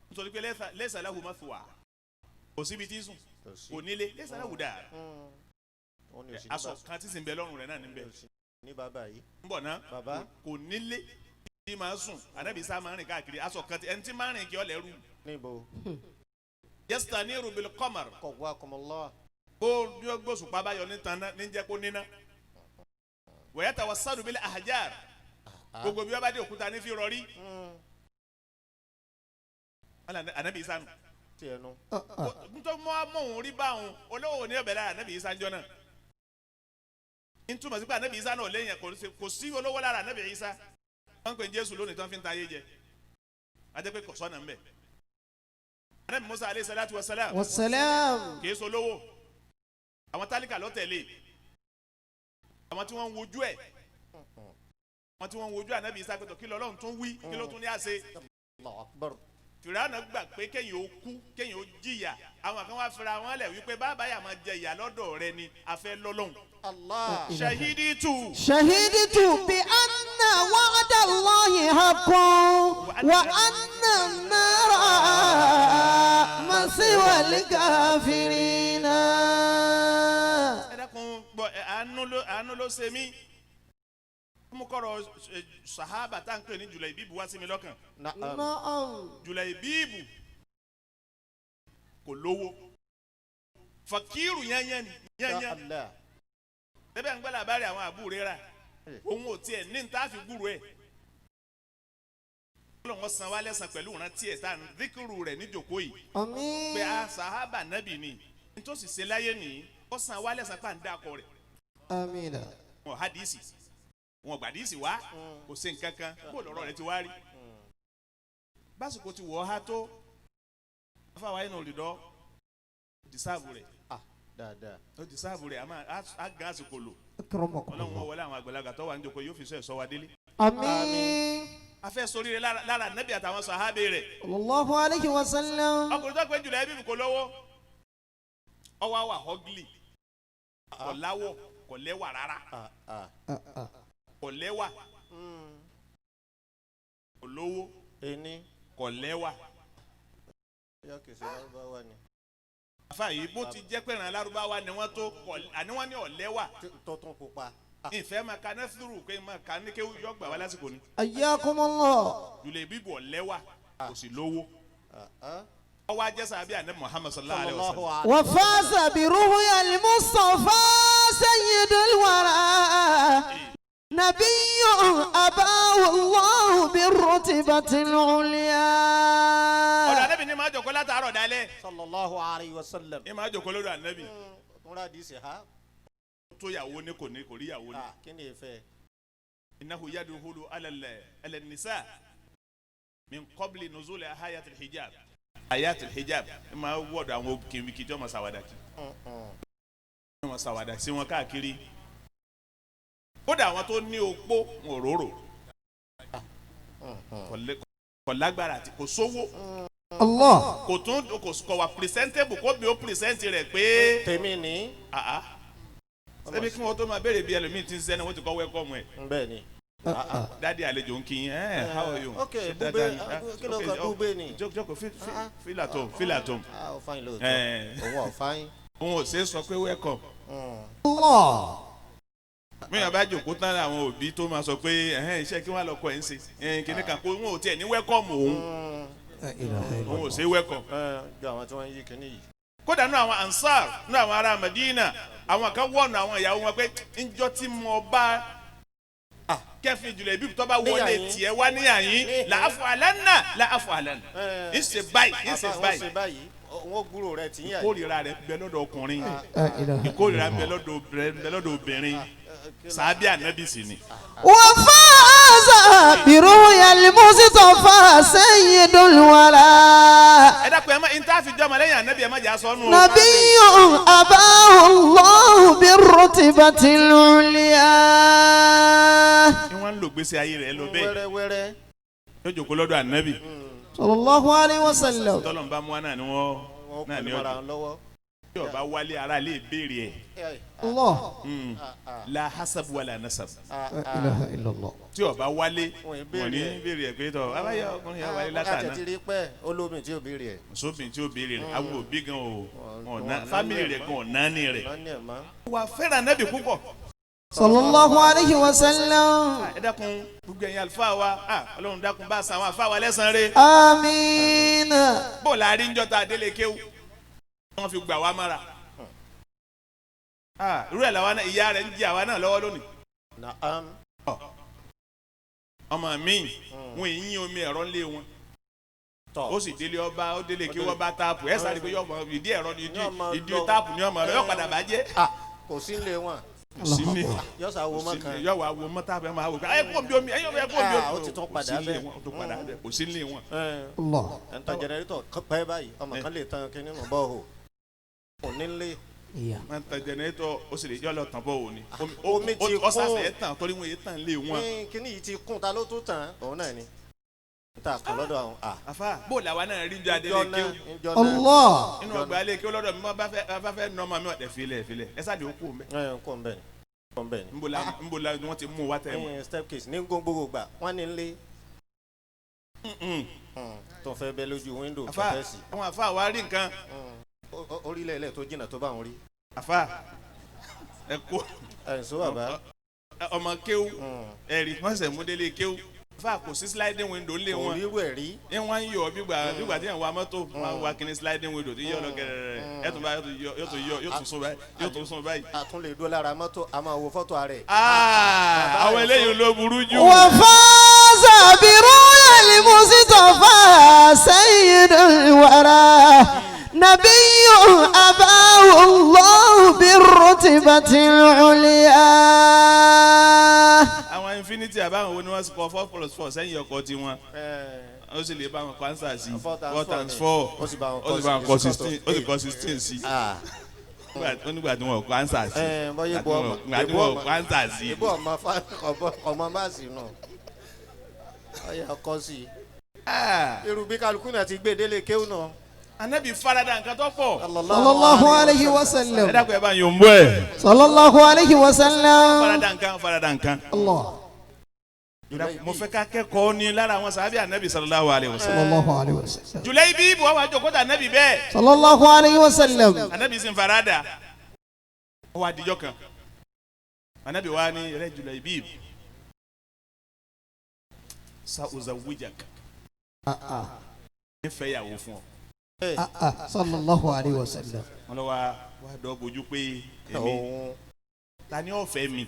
Nítorí pé laysa lahu mathwa. Kò síbi tí sùn. Kò nílé laysa lahu dar. Aṣọ kan tí sì ń bẹ lọ́rùn rẹ̀ náà ní bẹ. Ní bàbá yìí. Ń bọ̀ ná. Kò nílé tí máa sùn ànábì Ìsá máa rìn káàkiri aṣọ kan tí ẹni tí máa rìn kí ọ lẹ́rù. Níbo. Yastaniru bil qamar. Qawwakumullah. Ó bí ó gbóṣùpá bá yọ ní tanná ní jẹ́ kó níná. Wa yatawassadu bil ahjar. Gbogbo bí wọ́n bá dé òkúta ní fi rọrí. Ànábì Ìsá nù. Tiẹnu. Nítorí mọ́ òun rí bá òun olówó ní ọ̀bẹ̀ lára ànábì Ìsá jọ náà. Nítumọ̀ sí pé ànábì Ìsá náà lẹ́yìn kò sí olówó lára ànábì Ìsá. wọ́n pè Jésù lónìí tí wọ́n fi ń ta ayé jẹ adé pé kò sọ́nà ń bẹ̀. Ànábì Musa alayhi salatu wa salam والسلام kì í so lówó àwọn tálíkà ló tẹ̀lé àwọn tí wọ́n ń wojú ẹ̀ àwọn tí wọ́n ń wojú Ànábì Ìsá pé kí lọ́lọ́run tún wí kí ló tún ní àṣẹ. Allahu Akbar. Fìràánà gbà pé kéèyàn ó kú kéèyàn ó jìyà àwọn kan wá fira wọn lẹ̀ wípé bàbá yà máa jẹ ìyà lọ́dọ̀ rẹ ni afẹ́ lọ́lọ́run. Allah. Shahiditu شهدت بأن وعد الله حق وأن النار مثوى الكافرين. ẹ dákun gbọ́ àánú ló ṣe mí mo kọrọ sahaba tá n pè ní Julaibibu wá sí mi lọ́kàn. نعم Julaibibu kò lówó fakiru yányán yányán Allah. bẹ́ẹ̀ ń gbọ́ làbárí àwọn àbúrò rà òun ò tiẹ̀ ní ta fi gbúrò ẹ̀ ọlọ́run san wá lẹ́san pẹ̀lú ìrántí ẹ̀ tá à ń díkìrù rẹ̀ níjòkó yìí pé آمين a sahaba nábì ni nítòsí ṣe láyé nìyí ó san wá lẹ́san pà ń dákọ rẹ̀ آمين. wọn hadisi wọn gbàdísì wá kò sí nǹkan kan kó lọ́rọ̀ rẹ̀ ti wá rí básìkò ti wọ̀ ọ́ ha tó afáwa yẹn olùdọ́ dìsáàbù rẹ̀ Dáadáa. ó dìsáàbù rẹ̀ á gan àsìkò lò أكرمكم ọlọ́run الله. wọn wọlé àwọn àgbàlagbà tó wà ní ìjòkó yóò fi sọ ẹ̀ sọ wa délé. آمين. afẹ́ sórí rẹ̀ lára nẹ́bí àtàwọn sàhábé rẹ̀ صلى الله عليه وسلم. ọkùnrin tó pé Julaibibu kò lówó ọwọ́ àwà họ́gìlì kò láwọ̀ kò lẹ́wà rárá kò lẹ́wà kò lówó Ení. kò lẹ́wà. Yọ kìí ṣe lárúbáwá ni. àfa yìí bó ti jẹ́ pé ìran alárúbáwá ni wọ́n tó àní wọ́n ní ọ̀lẹ́wà Tó tún pupa. ìfẹ́ máa ka nẹ́sìrù pé máa ka ní kéwú yọ gbà wá lásìkò ni. حياكم الله. Julaibibu ọ̀lẹ́wà kò sì lówó ọwọ́ ajẹ́sà bíi Ànábì Muhammad sallallahu alayhi wa Sallallahu sallam. alaihi. وفاز برؤيا المصطفى سيد الورى نبي أباه الله بالرتبة ọ̀dọ̀ العليا. Ànábì ni máa jòkó látàárọ̀ dálẹ́ Sallallahu alaihi wasallam. ni máa jòkó lọ́dọ̀ Ànábì Túnra dìísì ha. tó yàwó ní kò ní kò rí yàwó ní. Kí ni ìfẹ́? innahu yadkhulu ala nisa min qabli nuzuli ayatul hijab ayatul hijab ẹ máa wọ́ọ̀dù àwọn kìnìkì jọ́ máa ṣàwádà kí wọ́n máa ṣàwádà sí wọn káàkiri kódà àwọn tó ní opó wọn ò róró kò lágbára àti kò sówó الله. kò tún kò wà presentable kó bí ó present rẹ̀ pé Tèmi ní. ṣebí kí wọ́n tó máa béèrè bí ẹlòmíì ti ń sẹ́ni wọ́n ti kọ́ welcome ẹ̀ Bẹ́ẹ̀ ni. dádì àlejò ń kí yín how are you. Okay, Ṣé búbé dáadáa ni? kí ló Okay, kọ búbé ni? jókòó feel at home feel at home. Ó fáyín lóòótọ́. Eh. Òun ò fáyín. òun ò ṣe é sọ pé welcome. الله. míyàn bá jòkó tán àwọn òbí tó máa sọ pé iṣẹ́ kí wọ́n lọ kọ́ ẹ̀ ń ṣe kíní kan kó wọn ò tiẹ̀ ní welcome òun òun ò ṣe welcome. Ju àwọn tí wọ́n ń yí kíní yìí. kódà nínú àwọn ansar nínú àwọn ará Madina àwọn kan wọ̀nù àwọn ìyàwó wọn pé njọ́ tí mo bá kẹfìn Julaibibu tó bá wọlé tiẹ̀ wá níyàyín làáfù àlànà ń ṣe báyìí ń ṣe Ṣe báyìí. báyìí. Wọ́n gbúrò rẹ̀ tí ń yà. ìkórìíra rẹ̀ bẹ lọ́dọ̀ ọkùnrin ìkórìíra bẹ lọ́dọ̀ obìnrin sàábì Ànábì sì ni. وفاز برؤيا المصطفى سيد الورى ẹ dákun ẹ má ìntàfi jọmọ lẹ́yìn Ànábì ẹ má jà sọnù. نبي أباه الله بالرتبة العليا. ni wọ́n ń lò gbèsè ayé rẹ̀ lọ bẹ́ẹ̀ Wẹ́rẹ́wẹ́rẹ́. yóò jòkó lọ́dọ̀ Ànábì صلى الله عليه وسلم. tọ́lọ̀ ń bá mú wa náà ni wọ́n Wọ́n náà ni pẹ̀lú ara ọjọ́ wọn lọ́wọ́. tí ọba wálé ara lè béèrè ẹ̀ الله. la hasab wala nasab لا إله إلا الله. tí ọba wálé Wọ́n ì wọ́n ní béèrè ẹ̀. béèrè ẹ̀ pé tọ́ abáyé ọkùnrin yẹn wálé látàná Àtẹ̀tí rí pẹ́ olómi tí ò béèrè ẹ̀. sóbìn tí ó béèrè rẹ̀ àwọn òbí gan o ọ̀nà fámìlì rẹ̀ gan ọ̀nání rẹ̀ Wọ́n ní ẹ̀ mọ́. wà fẹ́ràn Ànábì púpọ̀. صلى الله عليه وسلم. ẹ dákun gbogbo ẹ̀yin àlùfáà wa Ọlọ́run dákun bá san àwọn àlùfáà wa lẹ́san rẹ̀ آمين. bó la rí njọ́ ta délé kéwù wọ́n fi gbà wá mára irú ẹ̀ làwa náà ìyá rẹ̀ ń jẹ àwa náà lọ́wọ́ lónìí. Naam. ọmọ mi wọn èyí yín omi ẹ̀rọ lé wọn Tọ́. ó sì délé ọba ó délé kí wọ́n bá táàpù ẹ̀ sáré pé yọmọ ìdí ẹ̀rọ ni Yóò máa ìdí lọ. táàpù ni ọmọ rẹ yóò padà bàjẹ́. Kò sí ilé wọn. yọ́sà wo mọ́ kan. yọ wà wo mọ́tà bẹ́ẹ̀ máa wò ká ẹ kó bí omi ẹ yọ bẹ́ẹ̀ kó bí omi. ó ti tún padà bẹ́ẹ̀. ó tún padà bẹ́ẹ̀ kò sí nílé wọn. ẹ̀ ń tan jẹnẹrétọ̀ pẹ́ báyìí ọmọ kan lè tan kí nínú bọ́ọ̀hù kò nílé. máa ń tan jẹnẹrétọ̀ ó sì lè jọ́ lọ tàn bọ́ọ̀hù ni. omi ti kún ó sàṣẹ tàn torí wọn yé tàn lé wọn. kíní yìí ti kún ta ló tún tàn òun náà ni. n ta kàn lọ́dọ̀ àwọn. àfa bó làwa náà rí jáde lè kéwù. Allah. inú ọgbà lè kéwù lọ́dọ̀ mi bá fẹ́ nọ́ọ̀mà mi ọ̀dẹ̀ filẹ̀ ẹ sáà di okú mbẹ. kó ń bẹ̀ ni. nbola wọn ti mú wa tẹ mọ. step case ní gbogbo gbà wọ́n ní nlé. tó fẹ́ bẹ lójú wíńdò àfa fẹ́ sí. àwọn àfa wa rí nǹkan. orílẹ̀ ilẹ̀ tó jìnnà tó bá wọn rí. àfa ẹ kó. ẹ̀ ń sọ bàbá. ọmọ kéwù ẹ̀rí wọ́n sẹ̀ mú délé kéwù àfa kò sí sliding window lé wọn. òrírù ẹ̀ rí. ẹ wọ́n ń yọ bígbà tí yẹn wá mọ́tò wọ́n wá kíní sliding window tí yọ lọ gẹ̀rẹ̀ ẹ̀ tún bá yóò tún sún báyìí. a tún lè dúró lára mọ́tò a máa wo fọ́tò rẹ̀. àwọn eléyìí ló burú jù. wa faza bi royal Mustafa sayyidul wara nabiyyun abahu Allah birrutbatil ulya. àwọn infinity àbáwọn wo ni wọ́n kọ 4+4 sẹ́yìn ọkọ̀ tiwọn ó sì lè bá wọn kọ answer sí 4×4 ó sì bá wọn kọ 16 ó sì kọ 16 sí ó nígbà tí wọn kọ answer sí nígbà tí wọn kọ answer sí. ibú ọmọ máàsì náà ọyà ọkọ sí irú bí kálukú náà ti gbé délé kéwù náà. anabi farada nǹkan tó pọ̀. sallallahu alayhi wa sallam. ẹ dákun ẹ bá yòó ń bọ ẹ. sallallahu alayhi wa sallam. farada nǹkan. Allah. mo fẹ́ ká kẹ́kọ̀ọ́ ní lára àwọn sàbí anabi sallallahu alayhi wa sallam. sallallahu alayhi wa sallam. Julaybibu wà wá jókòó tà anabi bẹ́ẹ̀. sallallahu alayhi wa sallam. anabi sin farada ó wá dijọ́ kan anabi wa ni rẹ Julaybibu sa uzawijak ne fẹ́ yàwó fún ọ. sallallahu alayhi wa sallam. wọn lọ wá dọ́ bójú pé èmi ta ni ó fẹ́ mi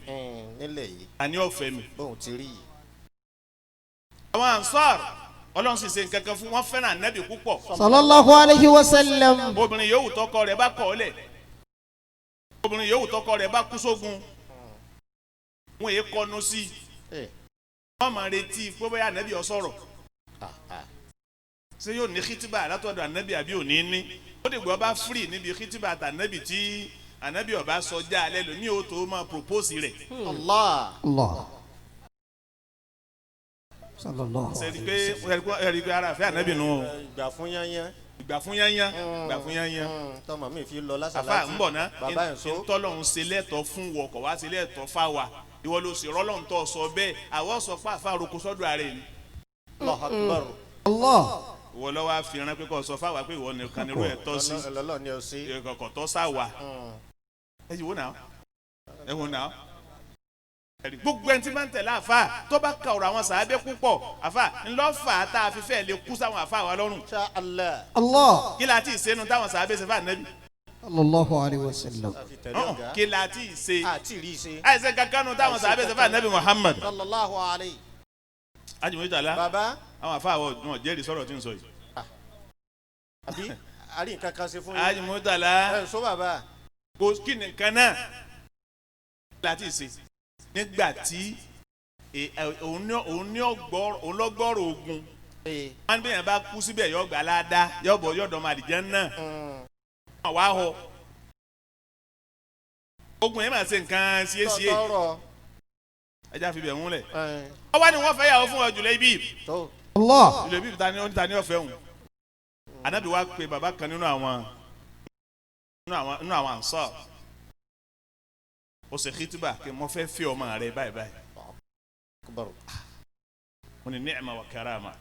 nílẹ̀ yìí ta ni ó fẹ́ mi. bóun ti rí yìí. àwọn ansar ọlọ́run sì ṣe nǹkan kan fún wọn fẹ́ràn anabi púpọ̀. sallallahu alayhi wa sallam. obìnrin yòówù tọkọ rẹ̀ bá kọ̀ ọ́ lẹ̀ obìnrin yòówù tọkọ rẹ̀ bá kú sógun wọn èé kọnu sí wọn máa retí pé bóyá anabi ó sọ̀rọ̀ ṣé yóò ní kìtìbà látọ̀dọ̀ anabi àbí òní ní ó dìgbò bá free níbi kìtìbà àtànàbì tí anabi ọba sọjá alẹ́ lómi ò tó máa propose rẹ̀. Allah. sallallahu sẹ́ni pé ẹ̀rí pé ara fẹ́ anabi nù. ìgbà fún yányán. ìgbà fún yányán. tọmọ mi fi lọ lásàlá. àfa ń bọ̀ ná bàbá ẹ̀ so. ntọ́lọ́hún ṣe lẹ́tọ̀ fún wọkọ̀ wá ṣe lẹ́tọ̀ fáwa ìwọ ló sì rọ́lọ́hún tó sọ bẹ́ẹ̀ àwọn sọ fún àfa roko sọ́dọ̀ ààrẹ ni. Allahu Akbar. Allah. ìwọ lọ́wọ́ àfihàn pé kò sọ fáwa pé ìwọ nìkan ni irú ẹ̀ tọ́ sí ọlọ́ọ̀ ni o sí. kọ̀kọ̀ tọ́ sáwà ẹ yìí wò náà ẹ wò náà gbogbo ẹni tí máa ń tẹ̀lé àfa tó bá ka ọ̀rọ̀ àwọn sàábẹ́ púpọ̀ àfa ńlọ́fà tá a fi fẹ́ lè kú sáwọn àfa wa lọ́rùn. Insha Allah. Allah. kí la ti ṣe nu táwọn sàábẹ́ ṣe fún ànábì. sallallahu alayhi wa sallam. kí la ti ṣe. àti rí ṣe. àìsè kankan nu táwọn sàábẹ́ ṣe fún ànábì Muhammad. sallallahu alayhi. ajumọ ìjàlá bàbá. àwọn àfa àwọn ọ̀dùn jẹ́rìí sọ̀rọ̀ tí ń sọ yìí. àbí àrí nǹkan kan ṣe fún yín. ajumọ ìjàlá ẹ̀ sọ bàbá. kò kí nìkan náà kí la ti ṣe nígbà tí òun lọ́gọ́rọ̀ ogun wọn bí yẹn bá kú síbẹ̀ yọ gbà ládàá yọ bọ̀ yọ dọ̀mọ̀ àdìjẹ́ náà wọn wá họ ogun yẹn máa ṣe nǹkan ṣiyèṣiyè ẹja fi bẹ̀ ń lẹ̀ wọ́n wá ní wọ́n fẹ́ yàwó fún ọ Julaybibu Julaybibu ta ni ọ̀fẹ́ hùn Ànábì wa pe bàbá kan nínú àwọn Ansar ó ṣe kìtìbà kí mo fẹ́ fi ọmọ rẹ báyìí báyìí mo ní ni'ma wa karama.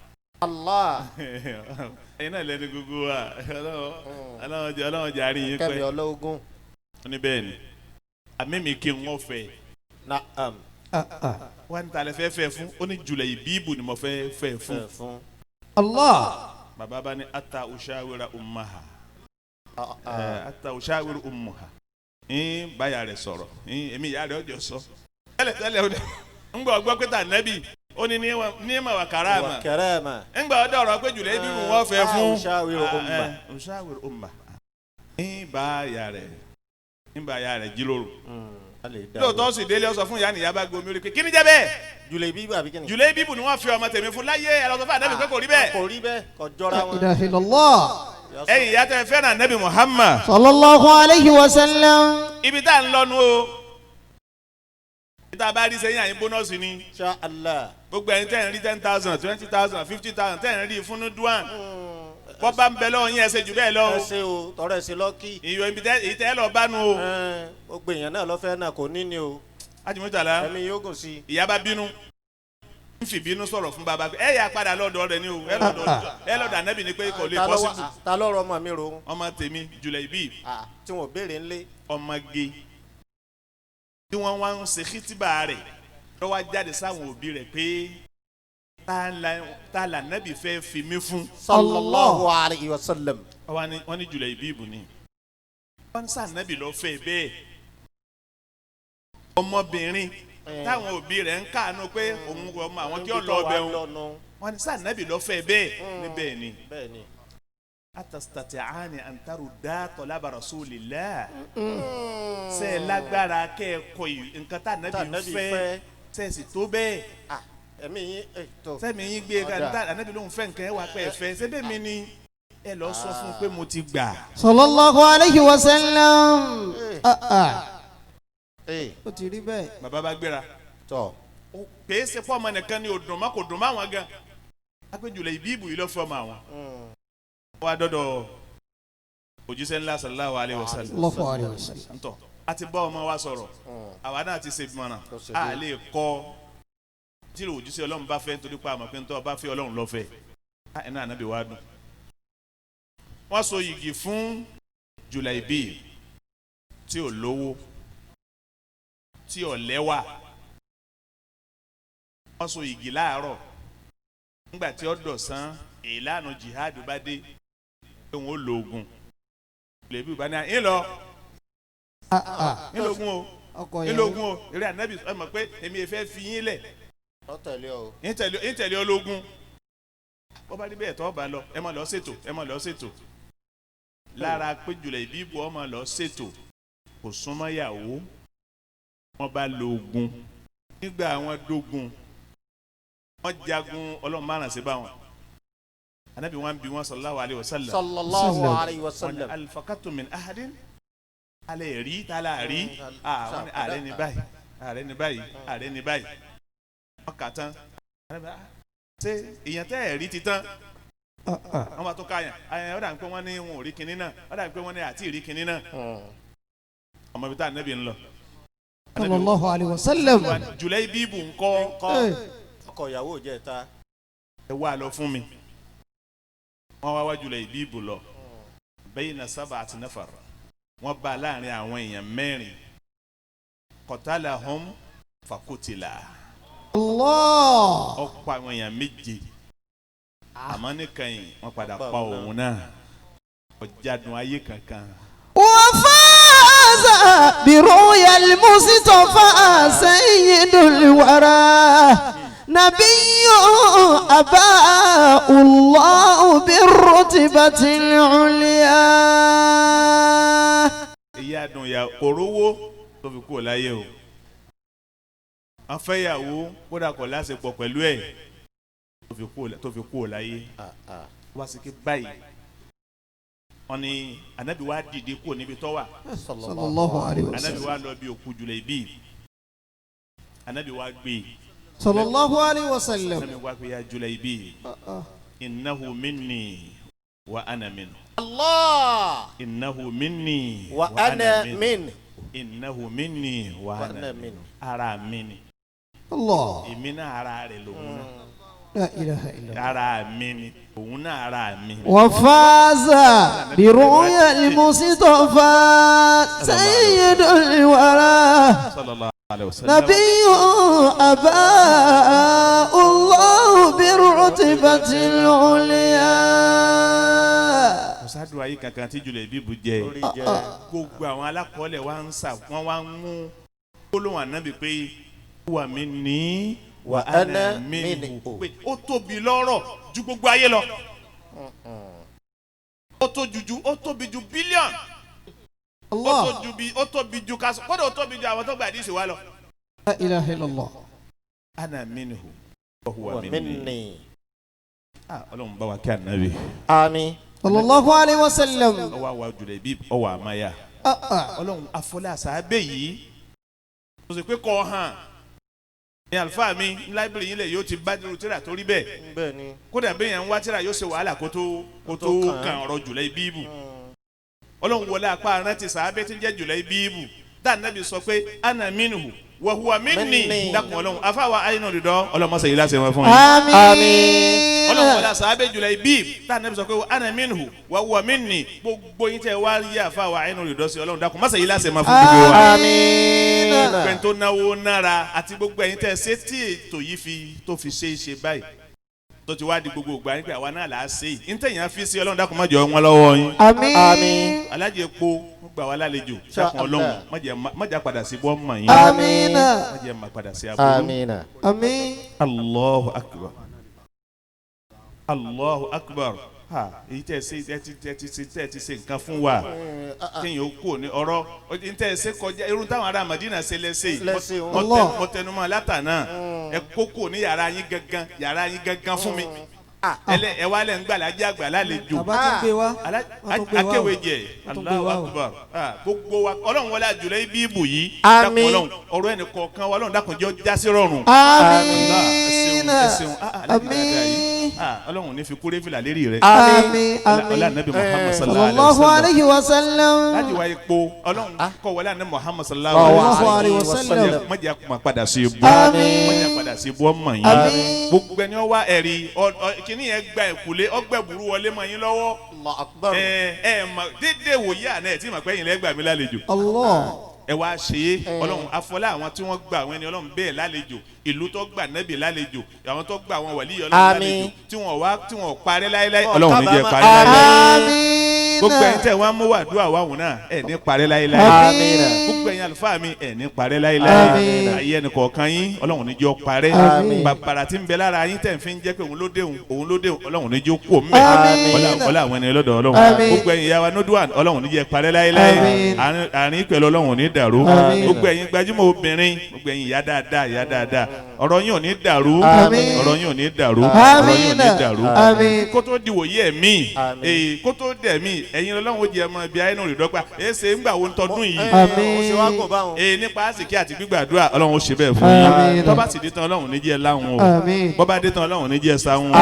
Allah. ẹyin náà lẹni gbogbo wa Ọlọ́run jẹ́ àárín yín pẹ́. kẹ́mi ọlọ́gùn. ó ní bẹ́ẹ̀ ni àmì mi kí n wọ́n fẹ́. Na'am. wọ́n ní talẹ̀ fẹ́ fún ó ní Julaybibu ni mo fẹ́ fẹ́ fún. Allah. bàbá bá ní ata ushawira ummaha ata ushawira ummuha báyà rẹ̀ sọ̀rọ̀ èmi ìyá rẹ̀ ọjọ́ sọ tẹ́lẹ̀ ó dẹ̀ ń gbọ́ ọgbọ́ pé tà nẹ́bì ó ní ni'ma wa karama ń gbọ́ ọdọ̀ ọ̀rọ̀ pé Julaybibu wọ́n fẹ́ fún ushawira umma báyà rẹ̀ jíròrò lóòótọ́ sì délé ọsọ fún ìyá nìyá bá gbé omi orí pé kí ni jẹ́ bẹ́ẹ̀. Jùlẹ̀ bíbù àbí kíni. Jùlẹ̀ bíbù ni wọ́n fi ọmọ tèmi fún láyé ẹlọ́sọ fún ànábì pé kò rí bẹ́ẹ̀. kò rí bẹ́ẹ̀ kò jọra wọn. ilaha illallah. ẹ̀yin ìyá tẹ fẹ́ràn ànábì Muhammad. sallallahu alayhi wa sallam. ibi tá à ń lọ́nu o. ibi tá a bá rí sẹ́yìn àyín bónọ́ọ̀sì ni. Insha Allah. gbogbo ẹ̀yin tẹ̀ ń rí 10,000 20,000 50,000 tẹ̀ ń rí fún duan. bọ́ bá ń bẹ lọ́wọ́ yín ẹsẹ̀ jù bẹ́ẹ̀ lọ. ẹ ṣe o tọrọ ẹ ṣe lọ́kì. ìyọ̀ ibi tẹ́ lọ bá nu o. gbogbo èèyàn náà lọ́fẹ́ náà kò ní ni o. Ajimutala ẹ̀mí yóò gùn sí. ìyá bá bínú ń fi bínú sọ̀rọ̀ fún baba ẹ yà padà lọ́dọ̀ rẹ ni o ẹ lọ́dọ̀ ànábì ni pé kò lè pọ́sibú. ta lọ́rọ̀ ọmọ mi ro. ọmọ tèmi Jùlẹ̀ ibi. tí wọn béèrè ńlé. ọmọge tí wọ́n wá ń ṣe kìtìbà rẹ̀ lọ́wọ́ jáde sáwọn òbí rẹ̀ pé ta là nábì fẹ́ fi mí fún. sallallahu alayhi wa sallam. wọ́n ní Jùlẹ̀ ibi ibù ni wọ́n ń sàn nábì lọ fẹ́ bẹ́ẹ̀ ọmọbìnrin táwọn òbí rẹ̀ ń káàánú pé òun ọmọ àwọn kí ó lọ ọbẹ̀ wọn wọ́n ní sàn nábì lọ fẹ́ bẹ́ẹ̀ níbẹ̀ ni. atastati'ani an tarudda talaba rasulillah ṣe lágbára kẹ́ẹ̀kọ́ nǹkan tá nábì fẹ́ ṣe sì tó bẹ́ẹ̀. ẹ̀mí yín tó. sẹ́mi yín gbé ká ànábì lóhùn fẹ́ nǹkan ẹ̀ wá pẹ́ ẹ̀ fẹ́ ṣé bẹ́ẹ̀ mi ni ẹ lọ sọ fún un pé mo ti gbà. sallallahu alayhi wa sallam. ó ti rí bẹ́ẹ̀. bàbá bá gbéra. tọ́. pèé ṣe fún ọmọ nìkan ni òdùn má kò dùn má wọn gan. Jùlẹ̀ ibi ìbù yìí lọ fún ọmọ àwọn. wọ́n á dọ́dọ̀ òjíṣẹ́ ńlá sallallahu alayhi wa sallam. sallallahu alayhi wa sallam. ntọ́ a ti bá ọmọ wa sọ̀rọ̀ àwa náà ti ṣe ìmọ̀ràn a lè kọ́ tí òjíṣẹ́ ọlọ́run bá fẹ́ nítorí pa àmọ̀ pé ntọ́ bá fẹ́ ọlọ́run lọ́fẹ̀ẹ́ ẹ̀ náà ànábì wa dùn. wọ́n so yìgì fún Jùlẹ̀ ibi tí ò lówó tí ò lẹ́wà wọ́n so igi láàárọ̀ nígbà tí ó dọ̀sán ìlànà jihad bá dé pé wọ́n ó lo ogun lèbi ìbá ní à ń lọ ńlọgún o ńlọgún o eré ànábì ẹ mọ̀ pé èmi ẹ fẹ́ fi yín lẹ̀ ń tẹ̀lé ológun wọ́n bá dé bẹ́ẹ̀ tọ́ bá lọ ẹ mọ̀ lọ ṣètò lára pé Jùlẹ̀ ibi ìbò ọmọ lọ ṣètò kò súnmọ́ yàwó wọ́n bá lo ogun nígbà àwọn dógun wọ́n jagun Ọlọ́run márùn sí báwọn Ànábì wọn bí wọn sallallahu alayhi wa sallam. sallallahu alayhi wa sallam. alifakatu min ahadin alẹ́ rí tala rí àwọn ààrẹ ní báyìí ààrẹ ní báyìí ààrẹ ní báyìí wọ́n kà tán ṣé èèyàn tẹ́ ẹ̀ rí ti tán wọ́n bá tó káyàn ó dà pé wọ́n ní wọn ò rí kinní náà ó dà pé wọ́n ní àti rí kinní náà ọmọ ibi tá Ànábì ń lọ. sallallahu alayhi wa sallam. Jùlẹ̀ ibi ìbù ńkọ́ ọkọ ìyàwó jẹ ta. ẹ wá lọ fún mi wọ́n wá Jùlẹ̀ ibi ìbù lọ bayna sab'ati nafar wọ́n bá láàrin àwọn èèyàn mẹ́rin qatalahum fakutila Allah. ó pa àwọn èèyàn méje àmọ́ níkẹyìn wọ́n padà pa òun náà ọjàdùn ayé kankan. وفاز برؤيا المصطفى سيد الورى نبي أباء الله بالرتبة العليا. ìyá àdùn ìyá òrówó tó fi kúrò láyé o wọ́n fẹ́ yàwó kódà kò láṣepọ̀ pẹ̀lú ẹ̀ tó fi kúrò láyé wá sí kí báyìí wọ́n ní Ànábì wa dìde kúrò níbi tó wà sallallahu alayhi wa Ànábì sallam. wa lọ bí òkú Jùlẹ̀ ibi Ànábì wa gbé sallallahu alayhi wa sallam. Ànábì wa gbé ya Jùlẹ̀ ibi innahu minni wa ana minhu. Allah. innahu minni wa ana min. innahu minni wa ana min. ara mi ni. Allah. èmi náà ara rẹ̀ lòun náà. la ilaha illallah. ara mi ni òun náà ara mi. وفاز برؤيا المصطفى سيد الورى sallallahu alayhi wa sallam. نبي أباء الله بالرتبة العليا. ọ̀sádùn ayé kankan tí Jùlẹ̀ ibi bù jẹ orí jẹ. gbogbo àwọn alákọ̀ọ́lẹ̀ wa ń sà wọ́n wá ń mú gbólóhùn Ànábì pé wà mí ní wà á nà mí nù pé ó tóbi lọ́rọ̀ ju gbogbo ayé lọ ó tóbi ju bílíọ̀nù Allah. ó tóbi ju ká sọ kódà ó tóbi ju àwọn tó gba àdìsí wa lọ. La ilaha illallah. ana minhu wa huwa wa minni. minni. Ọlọ́run bá wa kí ànábì. àmín. Sallallahu alayhi wa sallam. ọwọ́ àwa jùlẹ̀ bí ọwọ́ àmàyà. Ọlọ́run afọlẹ́ àṣàbẹ̀ yìí tó ṣe pé kọ́ hàn ní àlùfáà mi láìbírì yín lẹ̀ yóò ti bá dúró tíra torí bẹ́ẹ̀ bẹ́ẹ̀ ni. kódà bẹ́ẹ̀ yẹn ń wá tíra yóò ṣe wàhálà kó tó kàn ọ̀rọ̀ jùlẹ̀ bíbù. Ọlọ́run wọlé apá arántí sàábẹ́ tí ń jẹ́ jùlẹ̀ bíbù dáa nàbì sọ pé ana minhu wa huwa minni dákun Ọlọ́run afáwa ayélujára dídọ́ ọlọ́mọṣẹ́ yìí láṣẹ wọn fún yín. Àmín. Ọlọ́run wọlé sàábẹ́ jùlẹ̀ bíbù dáa nàbì sọ pé ana minhu wa huwa minni gbogbo yín tẹ wá rí afáwa ayélujára dídọ́ sí Ọlọ́run dákun mọ́ṣẹ́ yìí láṣẹ wọn fún gbogbo wa. àmín. gbogbo ẹni tó náwó nára àti gbogbo ẹ̀yin tẹ ṣe tí ètò yìí tó fi ṣe é ṣe báyìí tó ti wá di gbogbo ògbà nípa àwa náà là á ṣe yìí ntẹ̀yìn fi sí Ọlọ́run dákun má jẹ́ wọn lọ́wọ́ yín. Àmín. Alájẹ epo wọ́n gbà wá lálejò dákun Ọlọ́run má jẹ́ padà sí bọ́ mọ̀ yín Àmín. má jẹ́ má padà sí aburú. àmín. Àmín. Allahu akbar Allahu akbar ha èyí tẹ́ ẹ ti ṣe nǹkan fún wa kéèyàn ó kú ní ọ̀rọ̀ tẹ́ ẹ ṣe kọjá irun táwọn ará Madina ṣe lẹ́sẹ̀ yìí mo tẹnumọ́ látànà ẹ kókó ní yàrá yín gangan fún mi ẹ wá lẹ́ ń gbà lájẹ́ àgbà lálejò akéwé jẹ Allahu akbar gbogbo wa Ọlọ́run wọlé àjùlẹ̀ ibi ìbù yìí dákun Ọlọ́run ọ̀rọ̀ ẹnì kọ̀ọ̀kan wa Ọlọ́run dákun jẹ́ jásí rọrùn. Àmín. Àmín. Ọlọ́run ní fi kúrẹ́ fìlà lérí rẹ̀. Àmín. ọlá nàbí Muhammad Sallallahu alayhi wa sallam. láti wá ipò Ọlọ́run kọ́ wọlé àná Muhammad sallallahu alayhi wa sallam mọ̀jẹ̀ kuma padà sí ibú mọ̀jẹ̀ padà sí ibú ọmọ yín gbogbo ẹni ọwá ẹ̀rí kíní yẹn gba ìkùlé ọgbẹ́ burú wọlé mọ̀ yín lọ́wọ́ dédé wòye àná ẹ̀ tí mà pẹ́yìn lẹ́gbàá mi lálejò ẹ wá ṣe é Ọlọ́run afọlá àwọn tí wọ́n gba àwọn ẹni Ọlọ́run bẹ́ẹ̀ lálejò ìlú tó gbà nẹ́bì lálejò àwọn tó gba àwọn wàlíì Ọlọ́run lálejò tí wọ́n parẹ́ láéláé Ọlọ́run ní jẹ́ parẹ́ láéláé gbogbo ẹ̀yin tẹ́ wọ́n mú wàdúrà wàhùn náà ẹ̀ ní parẹ́ láéláé gbogbo ẹ̀yin àlùfáà mi ẹ̀ ní parẹ́ láéláé ayé ẹnì kọ̀ọ̀kan yín Ọlọ́run ní jẹ́ parẹ́ bàbàrà tí ń bẹ lára yín tẹ̀ ń fi ń jẹ́ pé òun ló déhùn Ọlọ́run ní jẹ́ kú mẹ́ ọlá àwọn ẹni lọ́dọ̀ Ọlọ́run gbogbo ẹ̀yin yàrá nódùán Ọlọ́run ní jẹ́ parẹ́ láéláé àárín pẹ̀lú Ọlọ́run ní dàrú gbogbo ẹ̀yin gbajúmọ̀ obìnrin gbogbo ẹ̀yin ìyá dáadáa ọ̀rọ̀ yín ò ní dàrú ọ̀rọ̀ yín ò ní dàrú ọ̀rọ̀ yín ò ní dàrú kó tó di wòye ẹ̀mí kó tó dẹ̀ mí ẹ̀yin Ọlọ́run ó jẹ́ ọmọ ibi ayé náà rí dọ́gba ṣe ń gbà wo ń tọdún yìí nípa àsìkí àti gbígbàdúrà Ọlọ́run ó ṣe bẹ́ẹ̀ fún yín tó bá sì dé tán Ọlọ́run ní jẹ́ láwọn o bó bá dé tán Ọlọ́run ní jẹ́ sáwọn o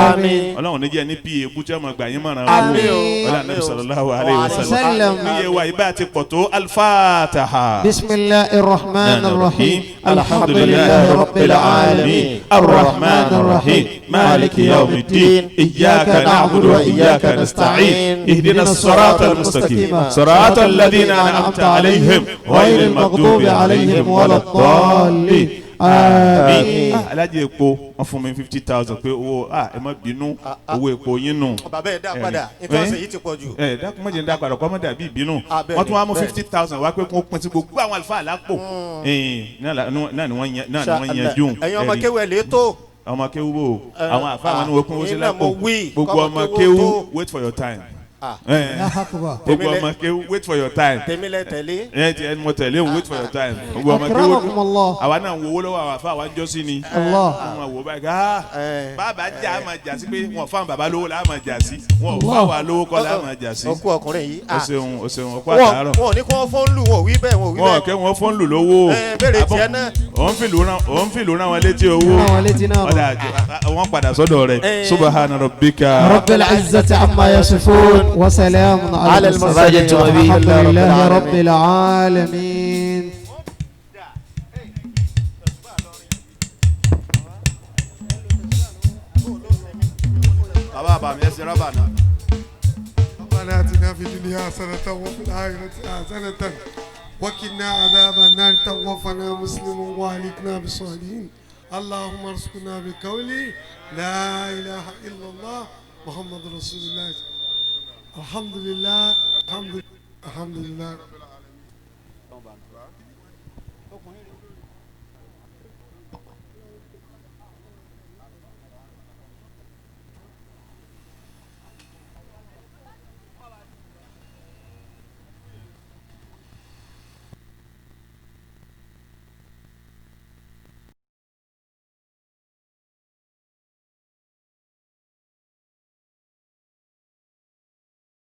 Ọlọ́run ní jẹ́ ní pa ebú tí ọmọ gbà yín mọ̀ràn Ọlọ́run sallallahu alaihi wasallam níye wa ibà ti pọ̀ tó al-Fatiha. Bismillahir Rahmanir Rahim. Alhamdulillahi Rabbil Alamin Ar-Rahmanir Rahim Maliki Yawmiddin Iyyaka na'budu wa iyyaka nasta'in Ihdinas siratal mustaqim siratal ladhina an'amta alayhim ghayril maghdubi alayhim waladdallin. Àmín. Alájẹ epo wọ́n fún mi 50,000 pé owó ẹ má bínú owó epo yín nù. bàbá ẹ dá padà nítorí èyí ti pọ̀ jù. dákun méje ń dá padà kọ́ mọ́ dàbí ìbínú wọ́n tún wá mú 50,000 wá pé kó pín sí gbogbo àwọn àlùfáà lápò náà ni wọ́n yanjú. ẹ̀yin ọmọ kéwù ẹ̀ lè tó. ọmọ kéwù bò àwọn àfa àwọn ni wọ́n pín owó sí lápò gbogbo ọmọ kéwù wait for your time. gbogbo ọmọ kéwù wait for your time. tèmi lẹ tẹ̀lé. ẹ ti ẹni mo tẹ̀lé wait for your time. gbogbo ọmọ kéwù àwa náà wo owó lọ́wọ́ àwọn àfa àwọn jọ́sí ni. àwọn wo báyìí ká bàbá jà á máa jà sí pé wọn fáwọn bàbá lówó la máa jà sí wọn ò fáwọn lówó kọ́ la máa jà sí. ọkú ọkùnrin yìí. o ṣeun ọkọ àtàárọ̀. wọn ò ní kí wọ́n fọ́n lù wọn ò wí bẹ́ẹ̀ wọn ò wí bẹ́ẹ̀. wọn kẹ́ wọn fọ́n lù lówó. bẹ́ẹ̀rẹ̀ tiẹ̀ náà. òun fìlú rán wọn létí owó. ọ̀dà wọn padà sọ́dọ̀ rẹ̀ subahana rabbika. rabbil izzati amma yasifun wa salamun ala al-mursalin walhamdulillahi rabbil alamin. bàbá mi ẹ ṣe rábà náà. ربنا آتنا في الدنيا حسنة وفي الآخرة حسنة وقنا عذاب النار توفنا مسلما وأهلكنا بالصالحين اللهم ارزقنا بقول لا إله إلا الله محمد رسول الله الحمد لله الحمد لله